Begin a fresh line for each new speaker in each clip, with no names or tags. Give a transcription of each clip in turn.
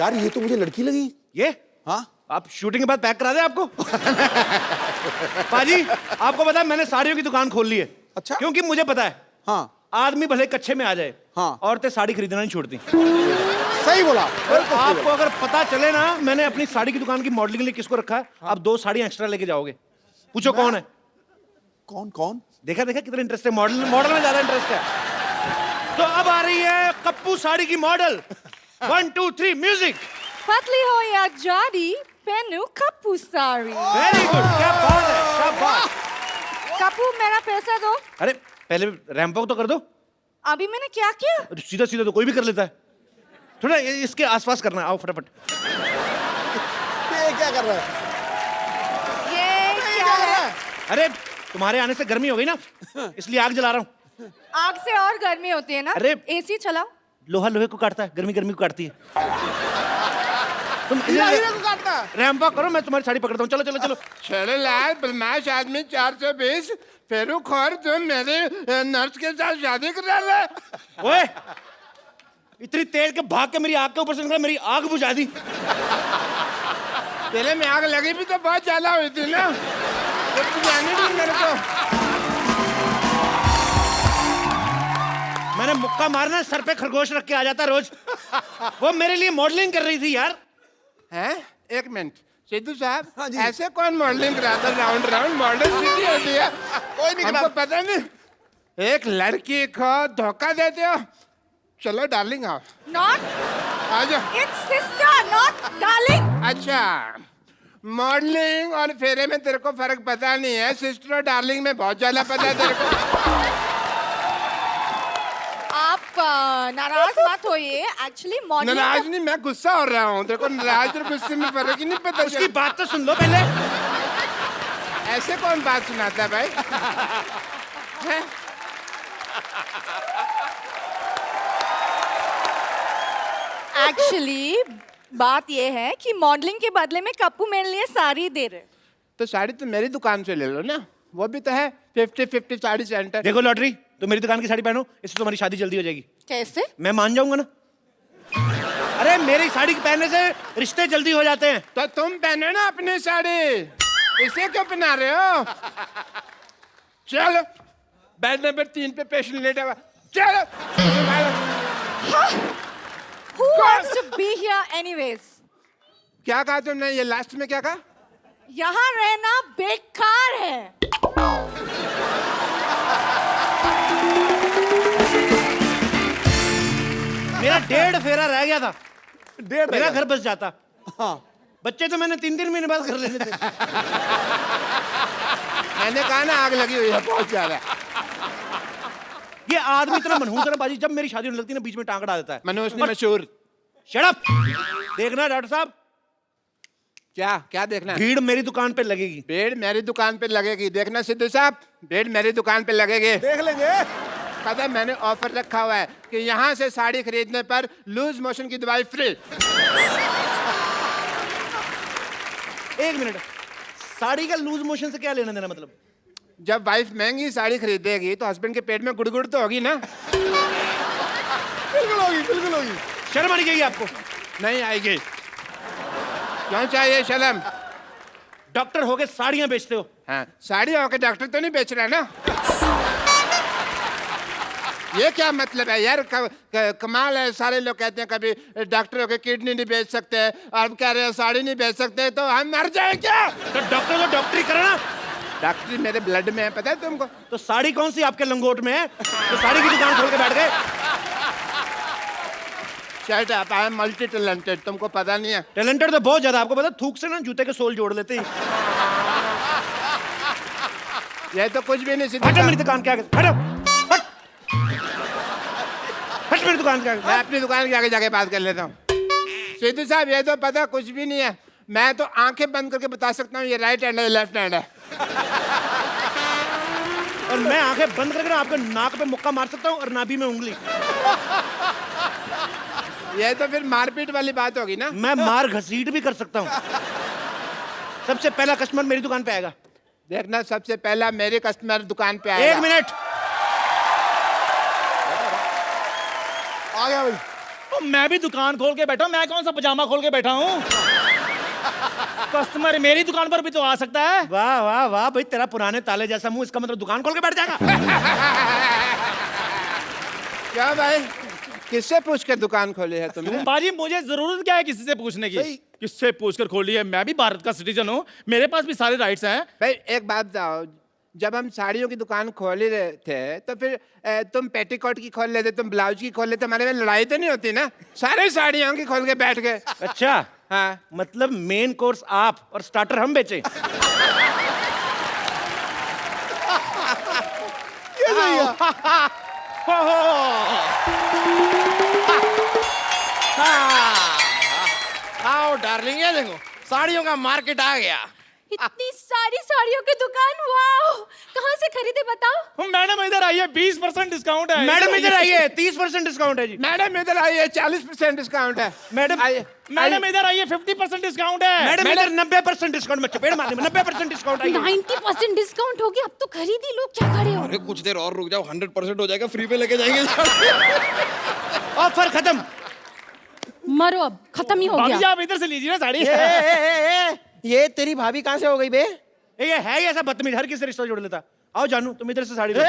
यार ये तो मुझे लड़की लगी।
ये
हाँ
आप शूटिंग के बाद पैक करा दे आपको। पाजी आपको पता है मैंने साड़ियों की दुकान खोल ली है।
अच्छा।
क्योंकि मुझे पता है
हाँ
आदमी भले कच्चे में आ जाए,
हाँ।
औरतें साड़ी खरीदना नहीं छोड़ती।
सही बोला।
और आपको अगर पता चले ना मैंने अपनी साड़ी की दुकान की मॉडलिंग के लिए किसको रखा है, आप 2 साड़ी एक्स्ट्रा लेके जाओगे। पूछो कौन है?
कौन कौन?
देखा देखा कितना इंटरेस्ट है, मॉडल मॉडल में ज्यादा इंटरेस्ट है। तो अब आ रही है कप्पू साड़ी की मॉडल। 1 2 3 म्यूजिक।
पतली हो या जाडी पहनू कप्पू साड़ी।
वेरी गुड, क्या बात है, क्या बात।
कप्पू मेरा पैसा दो।
अरे पहले रैंप वॉक तो कर दो।
अभी मैंने क्या किया?
सीधा सीधा तो कोई भी कर लेता है, थोड़ा इसके आसपास करना है। आओ फटाफट।
ये क्या कर रहा है?
ये क्या है?
अरे तुम्हारे आने से गर्मी हो गई ना, इसलिए आग जला रहा हूँ।
आग से और गर्मी होती है ना।
अरे
एसी चलाओ।
लोहा लोहे को काटता है, गर्मी गर्मी को काटती है। तुम
हीरे को काटना।
रैंप वॉक करो, मैं तुम्हारी साड़ी पकड़ता हूँ। चलो चलो चलो।
छड़े लाल बदमाश आदमी 420 फेरू खोर तुम मेरे नर्स के साथ शादी करा रहे।
ओए इतनी तेज के भाग के मेरी आग के ऊपर से निकला, मेरी आग बुझा दी।
तेरे में आग लगी भी तो बहुत ज्यादा हुई थी ना, तो बुझाने दी मेरे को।
मैंने मुक्का मारना सर पे खरगोश रख के आ जाता रोज। वो मेरे लिए मॉडलिंग कर रही थी यार।
हैं? एक मिनट सिद्धू साहब,
हाँ जी।
ऐसे कौन मॉडलिंग कराता? राउंड राउंड मॉडल सीधी होती है।
कोई नहीं
हमको पता नहीं, एक लड़की को धोखा देते हो। चलो डार्लिंग आओ,
Not.
आ जाओ।
It's sister, not darling.
अच्छा, मॉडलिंग और फेरे में तेरे को फर्क पता नहीं है, सिस्टर और डार्लिंग में बहुत ज्यादा पता है तेरे को।
आप नाराज मत होइए। एक्चुअली मॉडलिंग
नाराज नहीं, मैं गुस्सा हो रहा हूँ। तेरे को नाराज और गुस्से में फर्क ही नहीं पता।
उसकी बात तो सुन लो पहले।
ऐसे कौन बात सुनाता है भाई? हैं?
एक्चुअली बात ये है कि मॉडलिंग के बदले में कप्पू मेरे लिए साड़ी दे रहे।
तो साड़ी तो मेरी दुकान से ले लो ना, वो भी तो है 50-50 साड़ी सेंटर।
देखो लॉटरी, तो मेरी दुकान की साड़ी पहनो, इससे तुम्हारी शादी जल्दी हो जाएगी।
कैसे?
मैं मान जाऊंगा ना। अरे मेरी साड़ी पहनने से रिश्ते जल्दी हो जाते हैं।
तो तुम पहनो ना अपनी साड़ी, इसे क्यों पहना रहे हो? चलो बेड नंबर 3 पे पेशेंट लेटा हुआ, चलो।
Who wants to be here anyways?
क्या कहा तुमने? ये लास्ट में क्या कहा?
यहाँ रहना बेकार है।
मेरा 1.5 फेरा रह गया था,
1.5
मेरा घर बस जाता।
हाँ
बच्चे तो मैंने 3-3 महीने बाद कर लेने थे।
मैंने कहा ना आग लगी हुई है बहुत ज्यादा।
ये आदमी इतना मनहूस है ना बाजी, जब मेरी शादी होने लगती है ना बीच में टांग अड़ा देता है।
मनोज ने मशहूर।
Shut up. देखना डॉक्टर साहब,
क्या क्या देखना है?
भीड़ मेरी दुकान पे लगेगी।
बेड मेरी दुकान पे लगेगी। देखना सिद्धू साहब, बेड मेरी दुकान पे लगेगी।
देख लेंगे।
पता है मैंने ऑफर रखा हुआ है कि यहाँ से साड़ी खरीदने पर लूज मोशन की दवाई फ्री।
1 मिनट, साड़ी का लूज मोशन से क्या लेना देना? मतलब
जब वाइफ महंगी साड़ी खरीदेगी तो हस्बैंड के पेट में गुड़गुड़ तो होगी ना।
बिल्कुल होगी, बिल्कुल होगी।
शर्म आनी चाहिए आपको।
नहीं आएगी। क्यों चाहिए शर्म?
डॉक्टर होके साड़ियां बेचते हो।
हाँ, साड़ी होकर डॉक्टर तो नहीं बेच रहा ना। ये क्या मतलब है यार? कमाल है। सारे लोग कहते हैं कभी डॉक्टर होकर किडनी नहीं बेच सकते, और कह रहे हैं साड़ी नहीं बेच सकते, तो हम मर जाए क्या?
तो डॉक्टर को डॉक्टरी करना।
डॉक्टरी मेरे ब्लड में है, पता है तुमको?
तो साड़ी कौन सी आपके लंगोट में है? तो साड़ी की दुकान खोल के बैठ गए।
शर्ट आप आई एम मल्टी टैलेंटेड, तुमको पता नहीं है?
टैलेंटेड तो बहुत ज्यादा। आपको पता, थूक से ना जूते के सोल जोड़ लेते हैं।
ये तो कुछ भी नहीं। सीधा
हटो मेरी दुकान के आगे, हटो, हट, हट मेरी दुकान के आगे।
मैं अपनी दुकान के आगे जाके बात कर लेता हूँ। सिद्धू साहब ये तो पता कुछ भी नहीं है। मैं तो आंखें बंद करके बता सकता हूँ ये राइट हैंड है लेफ्ट हैंड है।
और मैं आंखें बंद करके ना आपके नाक पे मुक्का मार सकता हूँ और नाभि में उंगली।
ये तो फिर मारपीट वाली बात होगी ना।
मैं मार घसीट भी कर सकता हूँ। सबसे पहला कस्टमर मेरी दुकान पे आएगा।
देखना, सबसे पहला मेरे कस्टमर दुकान पे आएगा।
1 मिनट।
आ गया भाई।
तो मैं भी दुकान खोल के बैठा हूँ, मैं कौन सा पजामा खोल के बैठा हूँ? कस्टमर मेरी दुकान पर भी तो आ सकता है।
वाह वाह वाह भाई, तेरा पुराने ताले जैसा मुंह, इसका मतलब दुकान खोल के बैठ जाएगा।
क्या भाई, किससे पूछ कर दुकान खोली है तुमने?
बाजी मुझे जरूरत क्या है किसी से पूछने की? किससे पूछकर खोली है? मैं भी भारत का सिटीजन हूँ, मेरे पास भी सारे राइट्स हैं।
भाई एक बात बताओ, जब हम साड़ियों की दुकान खोल ही रहे थे तो फिर तुम पेटीकोट की खोल लेते, तुम ब्लाउज की खोल लेते, हमारे में लड़ाई तो नहीं होती ना? सारे साड़ियों की खोल के बैठ गए।
अच्छा,
हाँ,
मतलब मेन कोर्स आप और स्टार्टर हम बेचे।
ये सही है।
आओ डार्लिंग, ये देखो साड़ियों का मार्केट आ गया।
इतनी सारी साड़ियों की दुकान, वाओ! कहाँ से खरीदे बताओ?
मैडम इधर आइए, 20% डिस्काउंट है।
मैडम इधर आइए, 30% डिस्काउंट है जी।
मैडम इधर आइए, 40% डिस्काउंट है।
मैडम
आइए,
मैडम इधर आइए, 50% डिस्काउंट है।
मैडम इधर 90% डिस्काउंट में चपेट मारने में 90% डिस्काउंट है।
90% डिस्काउंट हो गया, अब तो खरीद ही लो, क्या खड़े हो?
अरे कुछ देर और रुक जाओ, 100% हो जाएगा, फ्री पे लेके जाएंगे।
ऑफर खत्म।
मरो, अब खत्म ही हो
भाभी जी
गया।
आप इधर से लीजिए ना साड़ी।
ये तेरी भाभी कहाँ से हो गई बे?
ये है ही ऐसा बदतमीज, हर किसी से रिश्ता जोड़ लेता। आओ जानू, तुम इधर से साड़ी लो।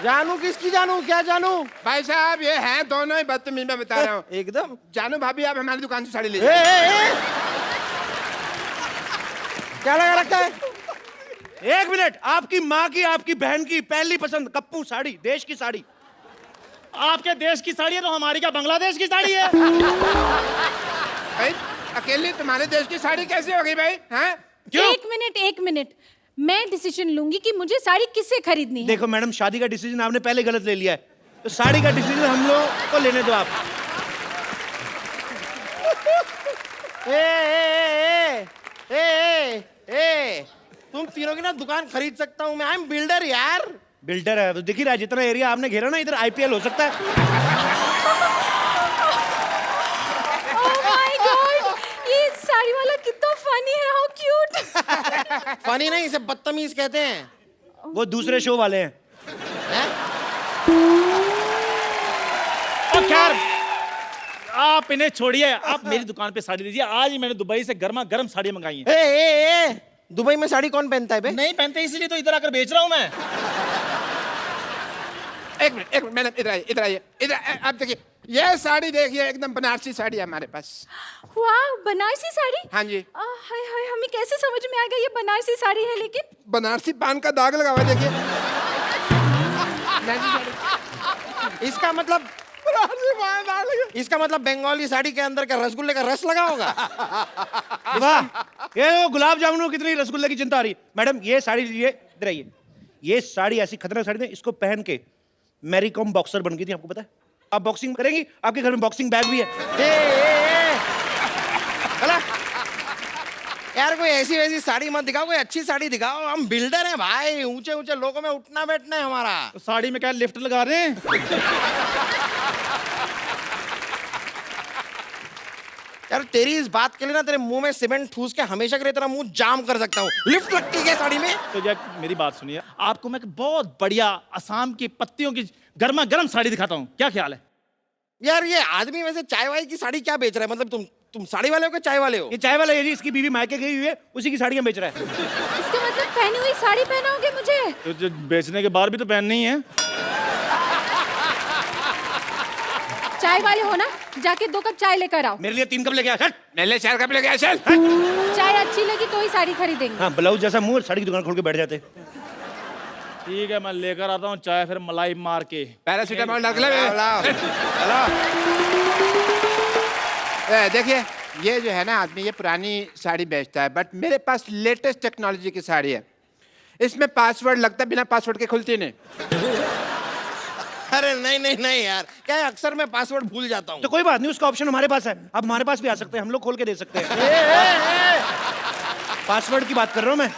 जानू किसकी जानू, क्या जानू?
भाई साहब ये हैं दोनों ही बदतमीज, मैं बता रहा हूँ।
एकदम।
जानू भाभी, आप हमारी दुकान से साड़ी लीजिए।
क्या लगा रखा है?
एक मिनट, आपकी माँ की, आपकी बहन की पहली पसंद कप्पू साड़ी, देश की साड़ी।
आपके देश की साड़ी है तो हमारी क्या बांग्लादेश की साड़ी है?
भाई अकेली तुम्हारे देश की साड़ी कैसे हो गई भाई? हैं?
एक मिनट, मैं डिसीजन लूंगी कि मुझे साड़ी किससे खरीदनी है।
देखो मैडम, शादी का डिसीजन आपने पहले गलत ले लिया है, तो साड़ी का डिसीजन हम लोग को लेने दो आप।
तुम तीनों की ना दुकान खरीद सकता हूँ मैं, आई एम बिल्डर यार।
बिल्डर है तो दिख ही रहा है, जितना एरिया आपने घेरा ना, इधर आईपीएल हो सकता है।
Oh my God! ये साड़ी वाला कितना फनी है, हाउ क्यूट।
फनी नहीं, इसे बदतमीज कहते हैं।
वो दूसरे शो वाले हैं।
और खैर आप इन्हें छोड़िए, आप मेरी दुकान पे साड़ी लीजिए। आज ही मैंने दुबई से गर्मा गर्म साड़ी मंगाई है।
दुबई में साड़ी कौन पहनता है बे?
नहीं पहनते, इसलिए तो इधर आकर बेच रहा हूँ मैं।
एक मिनट मैडम, इधर आइए। आप देखिए, ये साड़ी देखिए, एकदम बनारसी साड़ी है हमारे पास।
वाह, बनारसी साड़ी?
हाँ जी।
हाय हाय, हमें कैसे समझ में आएगा ये बनारसी साड़ी है? लेकिन
बनारसी पान का दाग लगा हुआ है, देखिए।
इसका मतलब बंगाली साड़ी के अंदर का रसगुल्ले का रस लगा होगा।
वाह, ये वो गुलाब जामुनों कितनी रसगुल्ले की चिंता आ रही है। मैडम ये साड़ी लीजिए, इधर आइए। ये साड़ी ऐसी खतरनाक साड़ी है, इसको पहन के मैरी कॉम बॉक्सर बन गई थी, आपको पता है? आप बॉक्सिंग करेंगी, आपके घर में बॉक्सिंग बैग भी है।
चला यार, कोई ऐसी वैसी साड़ी मत दिखाओ, कोई अच्छी साड़ी दिखाओ। हम बिल्डर हैं भाई, ऊंचे ऊंचे लोगों में उठना बैठना है हमारा।
तो साड़ी में क्या लिफ्ट लगा रहे हैं?
यार तेरी इस बात के लिए ना तेरे मुंह में सीमेंट ठूस के हमेशा के लिए तेरा मुंह जाम कर सकता हूँ। लिफ्ट लगती है साड़ी में?
तो यार मेरी बात सुनिए, आपको मैं एक बहुत बढ़िया असम की पत्तियों की गर्मा गर्म साड़ी दिखाता हूँ, क्या ख्याल है?
यार ये आदमी वैसे चाय वाय की साड़ी क्या बेच रहा है? मतलब तुम साड़ी वाले हो कि चाय वाले हो?
ये चाय वाला है जी, इसकी बीवी मायके गई हुई है, उसी की साड़ियां बेच रहा है।
इसका मतलब पहनी हुई साड़ी पहनाओगे मुझे?
तो जो बेचने के बाद भी तो पहननी है।
चाय वाले हो ना, जाके 2 कप चाय लेकर आओ।
मेरे लिए 3 कप लेके आ।
मेरे 4 कप लेके आ, चल।
चाय अच्छी लगी तो ही साड़ी खरीदेंगे।
हाँ, ब्लाउज जैसा मुंह, साड़ी की दुकान खोल के बैठ जाते।
ठीक है, मैं लेकर आता हूँ चाय, फिर मलाई मार के।
पैरासीटामोल डाल ले। देखिए, ये जो है ना आदमी, ये पुरानी साड़ी बेचता है, बट मेरे पास लेटेस्ट टेक्नोलॉजी की साड़ी है। इसमें पासवर्ड लगता है, बिना पासवर्ड के खुलती नहीं।
अरे नहीं यार, क्या है अक्सर मैं पासवर्ड भूल जाता हूँ।
तो कोई बात नहीं, उसका ऑप्शन हमारे पास है, आप हमारे पास भी आ सकते हैं, हम लोग खोल के दे सकते हैं। पासवर्ड की बात कर रहा हूँ मैं।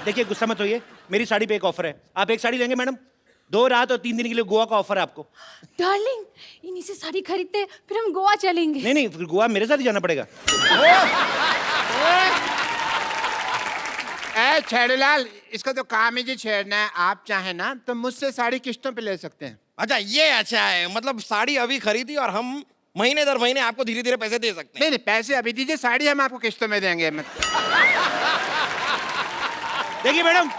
देखिए गुस्सा मत होइए, मेरी साड़ी पे एक ऑफर है। आप एक साड़ी लेंगे मैडम, 2 रात और 3 दिन के लिए गोवा का ऑफर है आपको।
डार्लिंग, इन्हीं से साड़ी खरीदते हैं, फिर हम गोवा चलेंगे।
नहीं, फिर गोवा मेरे साथ ही जाना पड़ेगा।
ए छेड़ूलाल, इसका तो काम ही जी छेड़ना है। आप चाहे ना तो मुझसे साड़ी किस्तों पे ले सकते हैं।
अच्छा ये अच्छा है, मतलब साड़ी अभी खरीदी और हम महीने दर महीने आपको धीरे धीरे पैसे दे सकते हैं।
नहीं नहीं, पैसे अभी दीजिए, साड़ी हम आपको किस्तों में देंगे।
देखिए मैडम,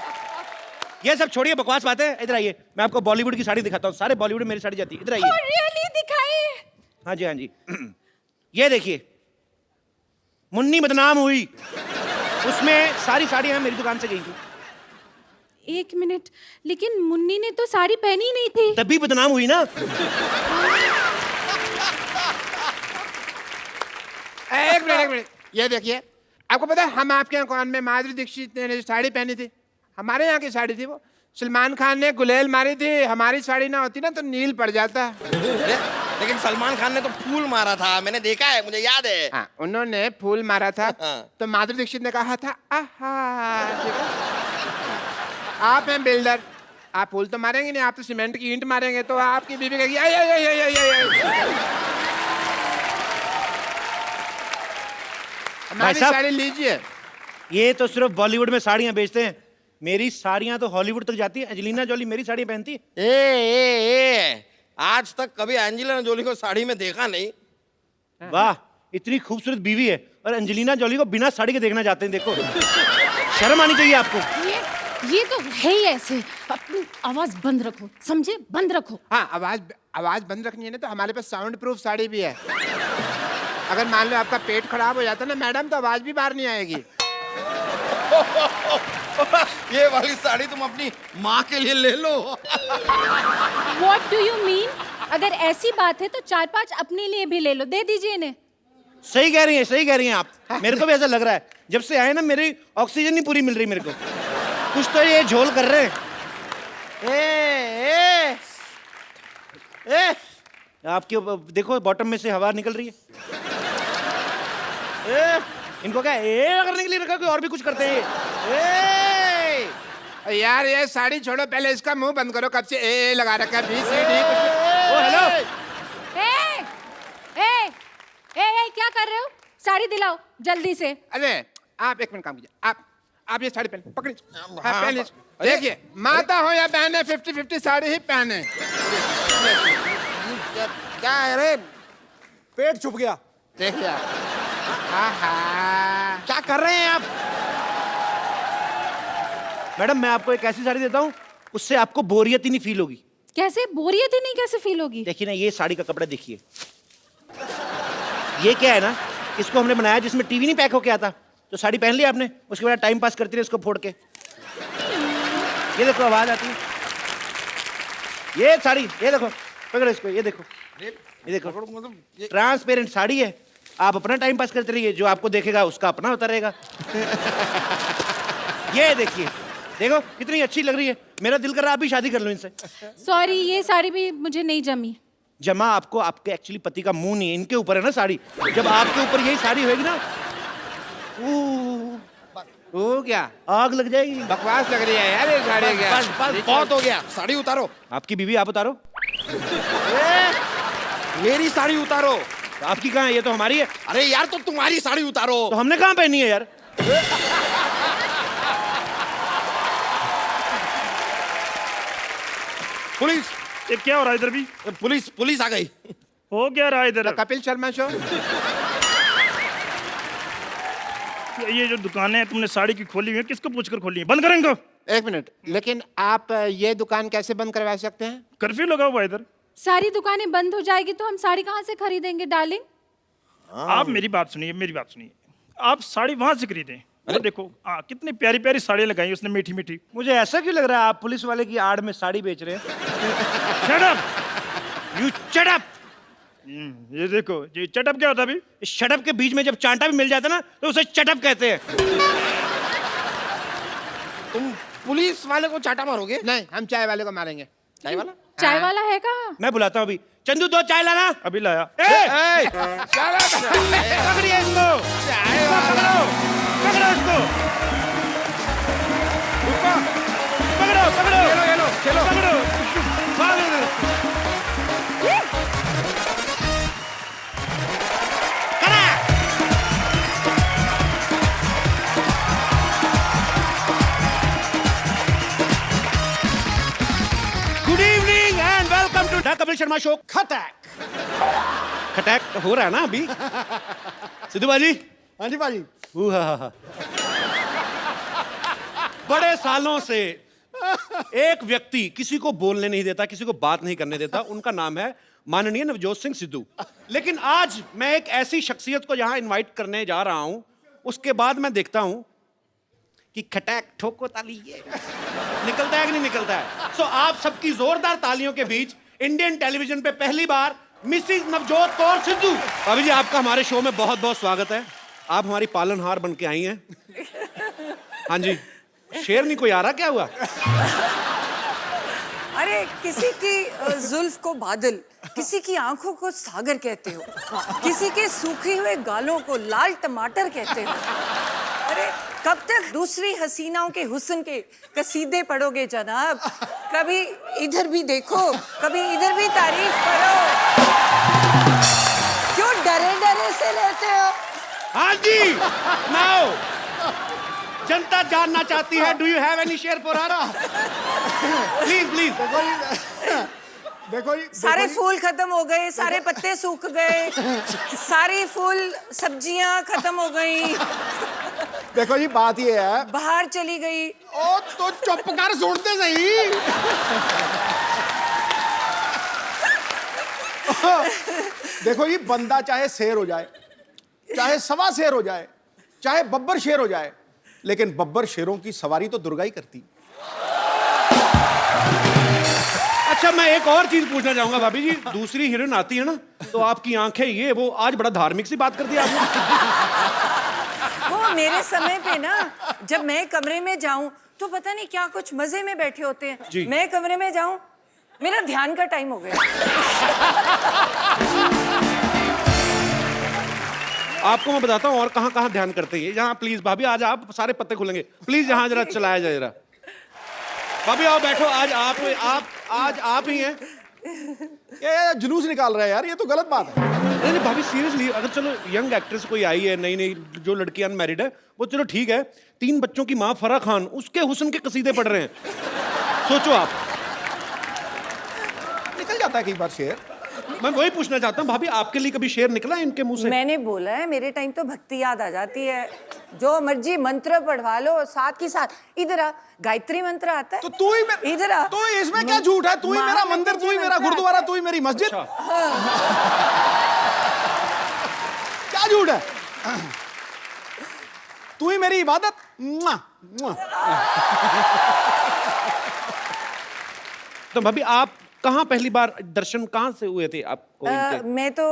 ये सब छोड़िए, बकवास बातें। इधर आइए, मैं आपको बॉलीवुड की साड़ी दिखाता हूँ। सारे बॉलीवुड में मेरी साड़ी जाती है। इधर आइए।
रियली दिखाइए।
हाँ जी, हाँ जी। ये देखिए, मुन्नी बदनाम हुई, उसमें सारी साड़ियां मेरी दुकान से गई थी।
एक मिनट, लेकिन मुन्नी ने तो साड़ी पहनी ही नहीं थी।
तभी बदनाम हुई ना।
एक मिनट, ये देखिए, आपको पता है हम आपके यहाँ कौन में माधुरी दीक्षित ने जो साड़ी पहनी थी, हमारे यहाँ की साड़ी थी वो। सलमान खान ने गुलेल मारी थी, हमारी साड़ी ना होती ना तो नील पड़ जाता।
लेकिन सलमान खान ने तो फूल मारा था, मैंने देखा है, मुझे याद है।
हाँ, उन्होंने फूल मारा था
हाँ।
तो माधुरी दीक्षित ने कहा था आहा। ठीक है? आप हैं बिल्डर, आप फूल तो मारेंगे नहीं, आप तो सीमेंट की ईंट मारेंगे, तो आपकी बीवी कहेगी आई आई आई आई आई आई। हमारी
साहब,
साड़ी लीजिए।
ये तो सिर्फ बॉलीवुड में साड़ियां बेचते हैं, मेरी साड़ियां तो हॉलीवुड तक जाती है। एंजेलिना जोली मेरी साड़ियां पहनती है।
ए, आज तक कभी एंजेलिना जोली को साड़ी में देखा नहीं।
वाह, इतनी खूबसूरत बीवी है और एंजेलिना जोली को बिना साड़ी के देखना चाहते हैं। देखो, शर्म आनी चाहिए आपको।
ये तो है ही ऐसे। अपनी आवाज बंद रखो, समझे? बंद रखो।
हाँ, आवाज बंद रखनी है ना, तो हमारे पास साउंड प्रूफ साड़ी भी है। अगर मान लो आपका पेट खराब हो जाता ना मैडम, तो आवाज भी बाहर नहीं आएगी।
ये वाली साड़ी तुम अपनी माँ के लिए ले लो।
What do you mean? अगर ऐसी बात है तो 4-5 अपने लिए भी ले लो, दे दीजिए इन्हें।
सही कह रही हैं, सही कह रही हैं आप। मेरे को भी ऐसा लग रहा है, जब से आए ना मेरी ऑक्सीजन नहीं पूरी मिल रही मेरे को। कुछ तो ये झोल कर रहे हैं। आपके देखो बॉटम में से हवा निकल रही है। इनको क्या करने के लिए रखा, कोई और भी कुछ करते हैं।
यार ये साड़ी छोड़ो, पहले इसका मुंह बंद करो। कब से ए लगा रखा है, बी सी डी।
ओ हेलो,
क्या कर रहे हो? साड़ी दिलाओ जल्दी से।
अरे आप एक मिनट काम कीजिए, आप ये साड़ी पहन पकड़िए। हाँ, पहन लीजिए। देखिए, माता हो या बहने, 50-50 साड़ी ही पहने।
क्या है रे,
पेट छुप गया।
देखिए आहा,
क्या कर रहे हैं आप?
मैडम मैं आपको एक ऐसी साड़ी देता हूँ, उससे आपको बोरियत ही नहीं फील होगी।
कैसे बोरियत ही नहीं कैसे फील होगी?
देखिए ना, ये साड़ी का कपड़ा देखिए। ये क्या है ना, इसको हमने बनाया जिसमें टीवी नहीं पैक होके आता। तो साड़ी पहन ली आपने, उसके बाद टाइम पास करती रहे इसको फोड़ के। ये देखो आवाज आती है। ये साड़ी, ये देखो, पकड़ो इसको, ये देखो, ये देखो, ट्रांसपेरेंट साड़ी है। आप अपना टाइम पास करते रहिए, जो आपको देखेगा उसका अपना होता रहेगा। ये देखिए, देखो कितनी अच्छी लग रही है। मेरा दिल कर रहा है आप भी शादी कर लो इनसे।
सॉरी, ये साड़ी भी मुझे नहीं जमी।
जमा आपको आपके एक्चुअली पति का मुंह नहीं है, इनके ऊपर है ना साड़ी। जब आपके ऊपर यही साड़ी होगी ना,
वो क्या
आग लग जाएगी।
बकवास लग रही है यार ये साड़ी। क्या
बस बहुत हो गया, साड़ी उतारो।
आपकी बीवी आप उतारो।
मेरी साड़ी उतारो।
तो आपकी कहाँ है? ये तो हमारी है।
अरे यार, तो तुम्हारी साड़ी उतारो।
तो हमने कहाँ पहनी है यार?
पुलिस,
ये क्या हो रहा है इधर भी?
पुलिस आ गई।
हो क्या रहा है इधर?
कपिल शर्मा शो।
ये जो दुकानें तुमने साड़ी की खोली हुई है, किसको पूछकर खोली है? बंद करें इनको।
एक मिनट, लेकिन आप ये दुकान कैसे बंद करवा सकते हैं?
कर्फ्यू लगा हुआ है इधर।
सारी दुकानें बंद हो जाएगी तो हम साड़ी कहाँ से खरीदेंगे डार्लिंग?
आप मेरी बात सुनिए, मेरी बात सुनिए। आप साड़ी वहां से खरीदें। वो देखो कितनी प्यारी प्यारी साड़ियाँ लगाई उसने, मीठी मीठी।
मुझे ऐसा क्यों लग रहा है आप पुलिस वाले की आड़ में साड़ी बेच रहे हैं?
Shut up, you shut up. ये देखो, ये चटअप क्या होता है अभी?
इस शटअप के बीच में जब चांटा भी मिल जाता ना तो उसे चटअप कहते हैं।
तुम पुलिस वाले को चाटा मारोगे?
नहीं, हम चाय वाले को मारेंगे।
चाय वाला?
चाय वाला है कहाँ?
मैं बुलाता हूँ अभी। चंदू 2 चाय लाना।
अभी लाया।
पकड़िए इसको, पकड़ो इसको, पकड़ो पकड़ो, चलो पकड़ो, भाग इधर। शर्मा शो
खटैक।
खटैक हो रहा है ना अभी। सिद्धू बाजी,
हाँ जी भाजी।
बड़े सालों से एक व्यक्ति किसी को बोलने नहीं देता, किसी को बात नहीं करने देता, उनका नाम है माननीय नवजोत सिंह सिद्धू। लेकिन आज मैं एक ऐसी शख्सियत को यहां इनवाइट करने जा रहा हूं, उसके बाद मैं देखता हूं कि खटैक ठोको ताली ये निकलता है कि नहीं निकलता है। सो आप सबकी जोरदार तालियों के बीच इंडियन टेलीविजन पे पहली बार मिसिज नवजोत कौर सिद्धू। भाभी जी, आपका हमारे शो में बहुत बहुत स्वागत है। आप हमारी पालनहार बन के आई हैं। हाँ जी, शेर नहीं कोई आ रहा, क्या हुआ?
अरे किसी की जुल्फ को बादल, किसी की आंखों को सागर कहते हो, किसी के सूखे हुए गालों को लाल टमाटर कहते हो। अरे कब तक दूसरी हसीनाओं के हुस्न के कसीदे पढ़ोगे जनाब? कभी इधर भी देखो, कभी इधर भी तारीफ करो। क्यों डरे डरे से लेते हो?
हाँ जी, नाउ जनता जानना चाहती है, do you have any share for her? Please please.
देखो जी,
सारे फूल खत्म हो गए, सारे पत्ते सूख गए, सारी फूल सब्जियां खत्म हो गई,
देखो जी, बात ये है।
बाहर चली गई।
ओ तो चुप कर, सुनते सही। देखो जी, बंदा चाहे शेर हो जाए, चाहे सवा शेर हो जाए, चाहे बब्बर शेर हो जाए, लेकिन बब्बर शेरों की सवारी तो दुर्गा ही करती।
अच्छा, मैं एक और चीज पूछना चाहूंगा भाभी जी। दूसरी हीरोइन आती है ना, तो आपकी आंखें ये वो, आज बड़ा धार्मिक सी बात कर दी आपने।
वो मेरे समय पे ना, जब मैं कमरे में जाऊं तो पता नहीं क्या कुछ मजे में बैठे होते
जी।
हैं। मैं कमरे में जाऊं, मेरा ध्यान का टाइम हो गया।
आपको मैं बताता हूँ और कहाँ कहाँ ध्यान करते हैं। यहाँ प्लीज भाभी, आज आप सारे पत्ते खुलेंगे, प्लीज यहाँ जरा चलाया जाए जरा। भाभी आओ बैठो, आज आप ही हैं।
ये जुलूस निकाल रहा है यार, ये तो गलत बात है।
नहीं नहीं भाभी, सीरियसली, अगर चलो यंग एक्ट्रेस कोई आई है, नई नई जो लड़की अनमैरिड है, वो चलो ठीक है। 3 बच्चों की माँ फराह खान, उसके हुस्न के कसीदे पढ़ रहे हैं। सोचो आप,
निकल जाता है कई बार शेर।
मैं वही पूछना चाहता हूँ भाभी, आपके लिए कभी शेर निकला है इनके मुंह से?
मैंने बोला है, मेरे टाइम तो भक्ति याद आ जाती है। जो मर्जी मंत्र पढ़वा लो, साथ की साथ इधर आ, गायत्री मंत्र आता है।
तो तू ही
इधर आ।
तो इसमें क्या झूठ है? तू ही मेरा मंदिर, तू ही मेरा गुरुद्वारा, तू ही मेरी मस्जिद। क्या झूठ है? तू ही मेरी इबादत। मुआ, मुआ।
तो भाभी, आप कहाँ पहली बार दर्शन कहाँ से हुए थे आपको इनके?
मैं तो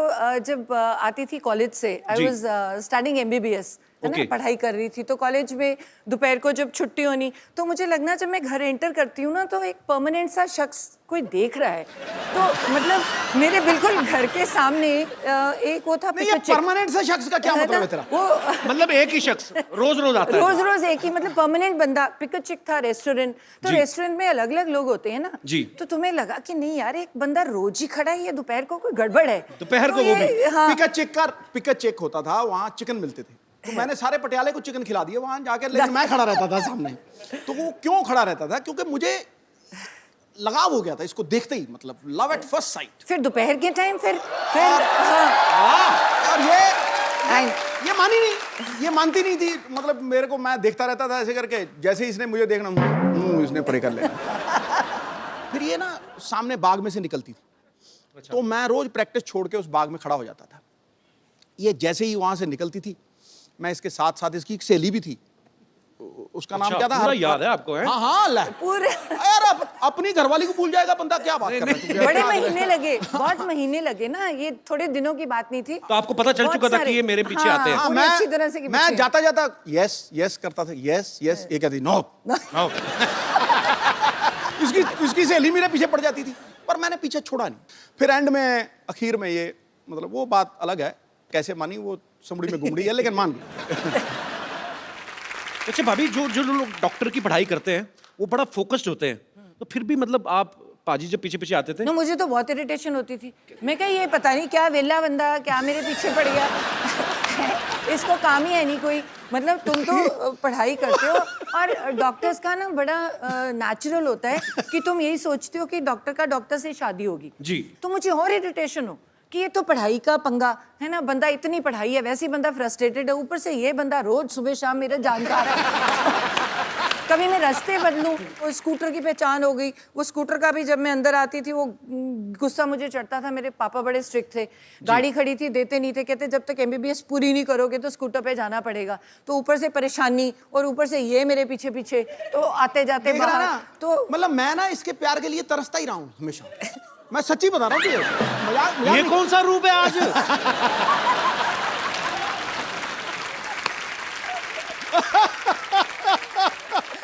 जब आती थी कॉलेज से, आई
जी।
वाज स्टडिंग MBBS, है ना,
Okay.
पढ़ाई कर रही थी। तो कॉलेज में दोपहर को जब छुट्टी होनी, तो मुझे लगना जब मैं घर एंटर करती हूँ ना, तो एक परमानेंट सा शख्स कोई देख रहा है। तो मतलब मेरे बिल्कुल घर के सामने एक वो था
नहीं, ये परमानेंट से शख्स का क्या मतलब है तेरा?
वो
मतलब एक ही शख्स रोज रोज आता है?
रोज रोज एक ही, मतलब परमानेंट बंदा। पिक चिक था रेस्टोरेंट, तो
जी।
रेस्टोरेंट में अलग अलग लोग होते हैं ना।
जी।
तो तुम्हें लगा कि नहीं यार, एक बंदा रोज ही खड़ा है, ये दोपहर को कोई गड़बड़ है।
दोपहर
तो
को वो
ये-
भी?
हाँ।
पिका चेक होता था, वहाँ चिकन मिलते थे, तो मैंने सारे पटियाले को चिकन खिला दिया वहां जाकर, लेकिन मैं खड़ा रहता था सामने। तो वो क्यों खड़ा रहता था? क्योंकि मुझे लगाव हो गया था इसको देखते ही, मतलब लव एट फर्स्ट साइट।
फिर दोपहर के टाइम फिर हाँ।
और ये मानी नहीं, ये मानती नहीं थी। मतलब मेरे को, मैं देखता रहता था ऐसे करके, जैसे ही इसने मुझे देखना, इसने परे कर लेना। फिर ये ना सामने बाग में से निकलती थी, तो मैं रोज प्रैक्टिस छोड़ के उस बाग में खड़ा हो जाता था। ये जैसे ही वहां से निकलती थी, मैं इसके साथ साथ, इसकी एक सहेली भी थी, उसका नाम क्या था?
पूरा याद है आपको? है?
हाँ हाँ, ले
पूरे
यार, अपनी घरवाली को भूल जाएगा बंदा, क्या बात कर रहा है?
बड़े महीने लगे, बहुत महीने लगे ना, ये थोड़े दिनों की बात नहीं थी।
तो आपको पता चल
बहुत
चुका था
सारे-
कि ये मेरे पीछे आते हैं?
हाँ, पूरी अच्छी तरह से कि
मैं
पीछे।
जाता जाता यस यस करता था, यस यस, ये कहती नो। इसकी सहेली मेरे पीछे पड़ जाती थी, पर मैंने पीछे छोड़ा नहीं। फिर एंड में, आखिर में, ये मतलब वो बात अलग है, कैसे मानी वो सुमड़ी में घुमड़ी है, लेकिन मान गई।
अच्छा भाभी, जो जो लोग डॉक्टर की पढ़ाई करते हैं वो बड़ा फोकस्ड होते हैं, तो फिर भी मतलब आप पाजी जब पीछे पीछे आते थे?
ना, मुझे तो बहुत इरिटेशन होती थी। मैं कहा ये पता नहीं क्या वेला बंदा क्या मेरे पीछे पड़ गया। है, इसको काम ही है नहीं कोई। मतलब तुम तो पढ़ाई करते हो और डॉक्टर्स का ना बड़ा नेचुरल होता है कि तुम यही सोचते हो कि डॉक्टर का डॉक्टर से शादी होगी
जी।
तो मुझे और इरिटेशन हो कि ये तो पढ़ाई का पंगा है ना, बंदा इतनी पढ़ाई है वैसे ही बंदा फ्रस्ट्रेटेड है, ऊपर से ये बंदा रोज सुबह शाम मेरा जानकार है। कभी मैं रास्ते बदलूं, वो स्कूटर की पहचान हो गई। वो स्कूटर का भी जब मैं अंदर आती थी वो गुस्सा मुझे चढ़ता था। मेरे पापा बड़े स्ट्रिक्ट थे, गाड़ी खड़ी थी देते नहीं थे, कहते जब तक MBBS पूरी नहीं करोगे तो स्कूटर पे जाना पड़ेगा। तो ऊपर से परेशानी और ऊपर से ये मेरे पीछे पीछे, तो आते जाते
देख रहा
बाहर
ना,
तो
मतलब मैं ना इसके प्यार के लिए तरसता ही रहा हूँ हमेशा। मैं सच्ची बता रहा हूँ कि मजाक
ये
नहीं।
कौन सा रूप है आज?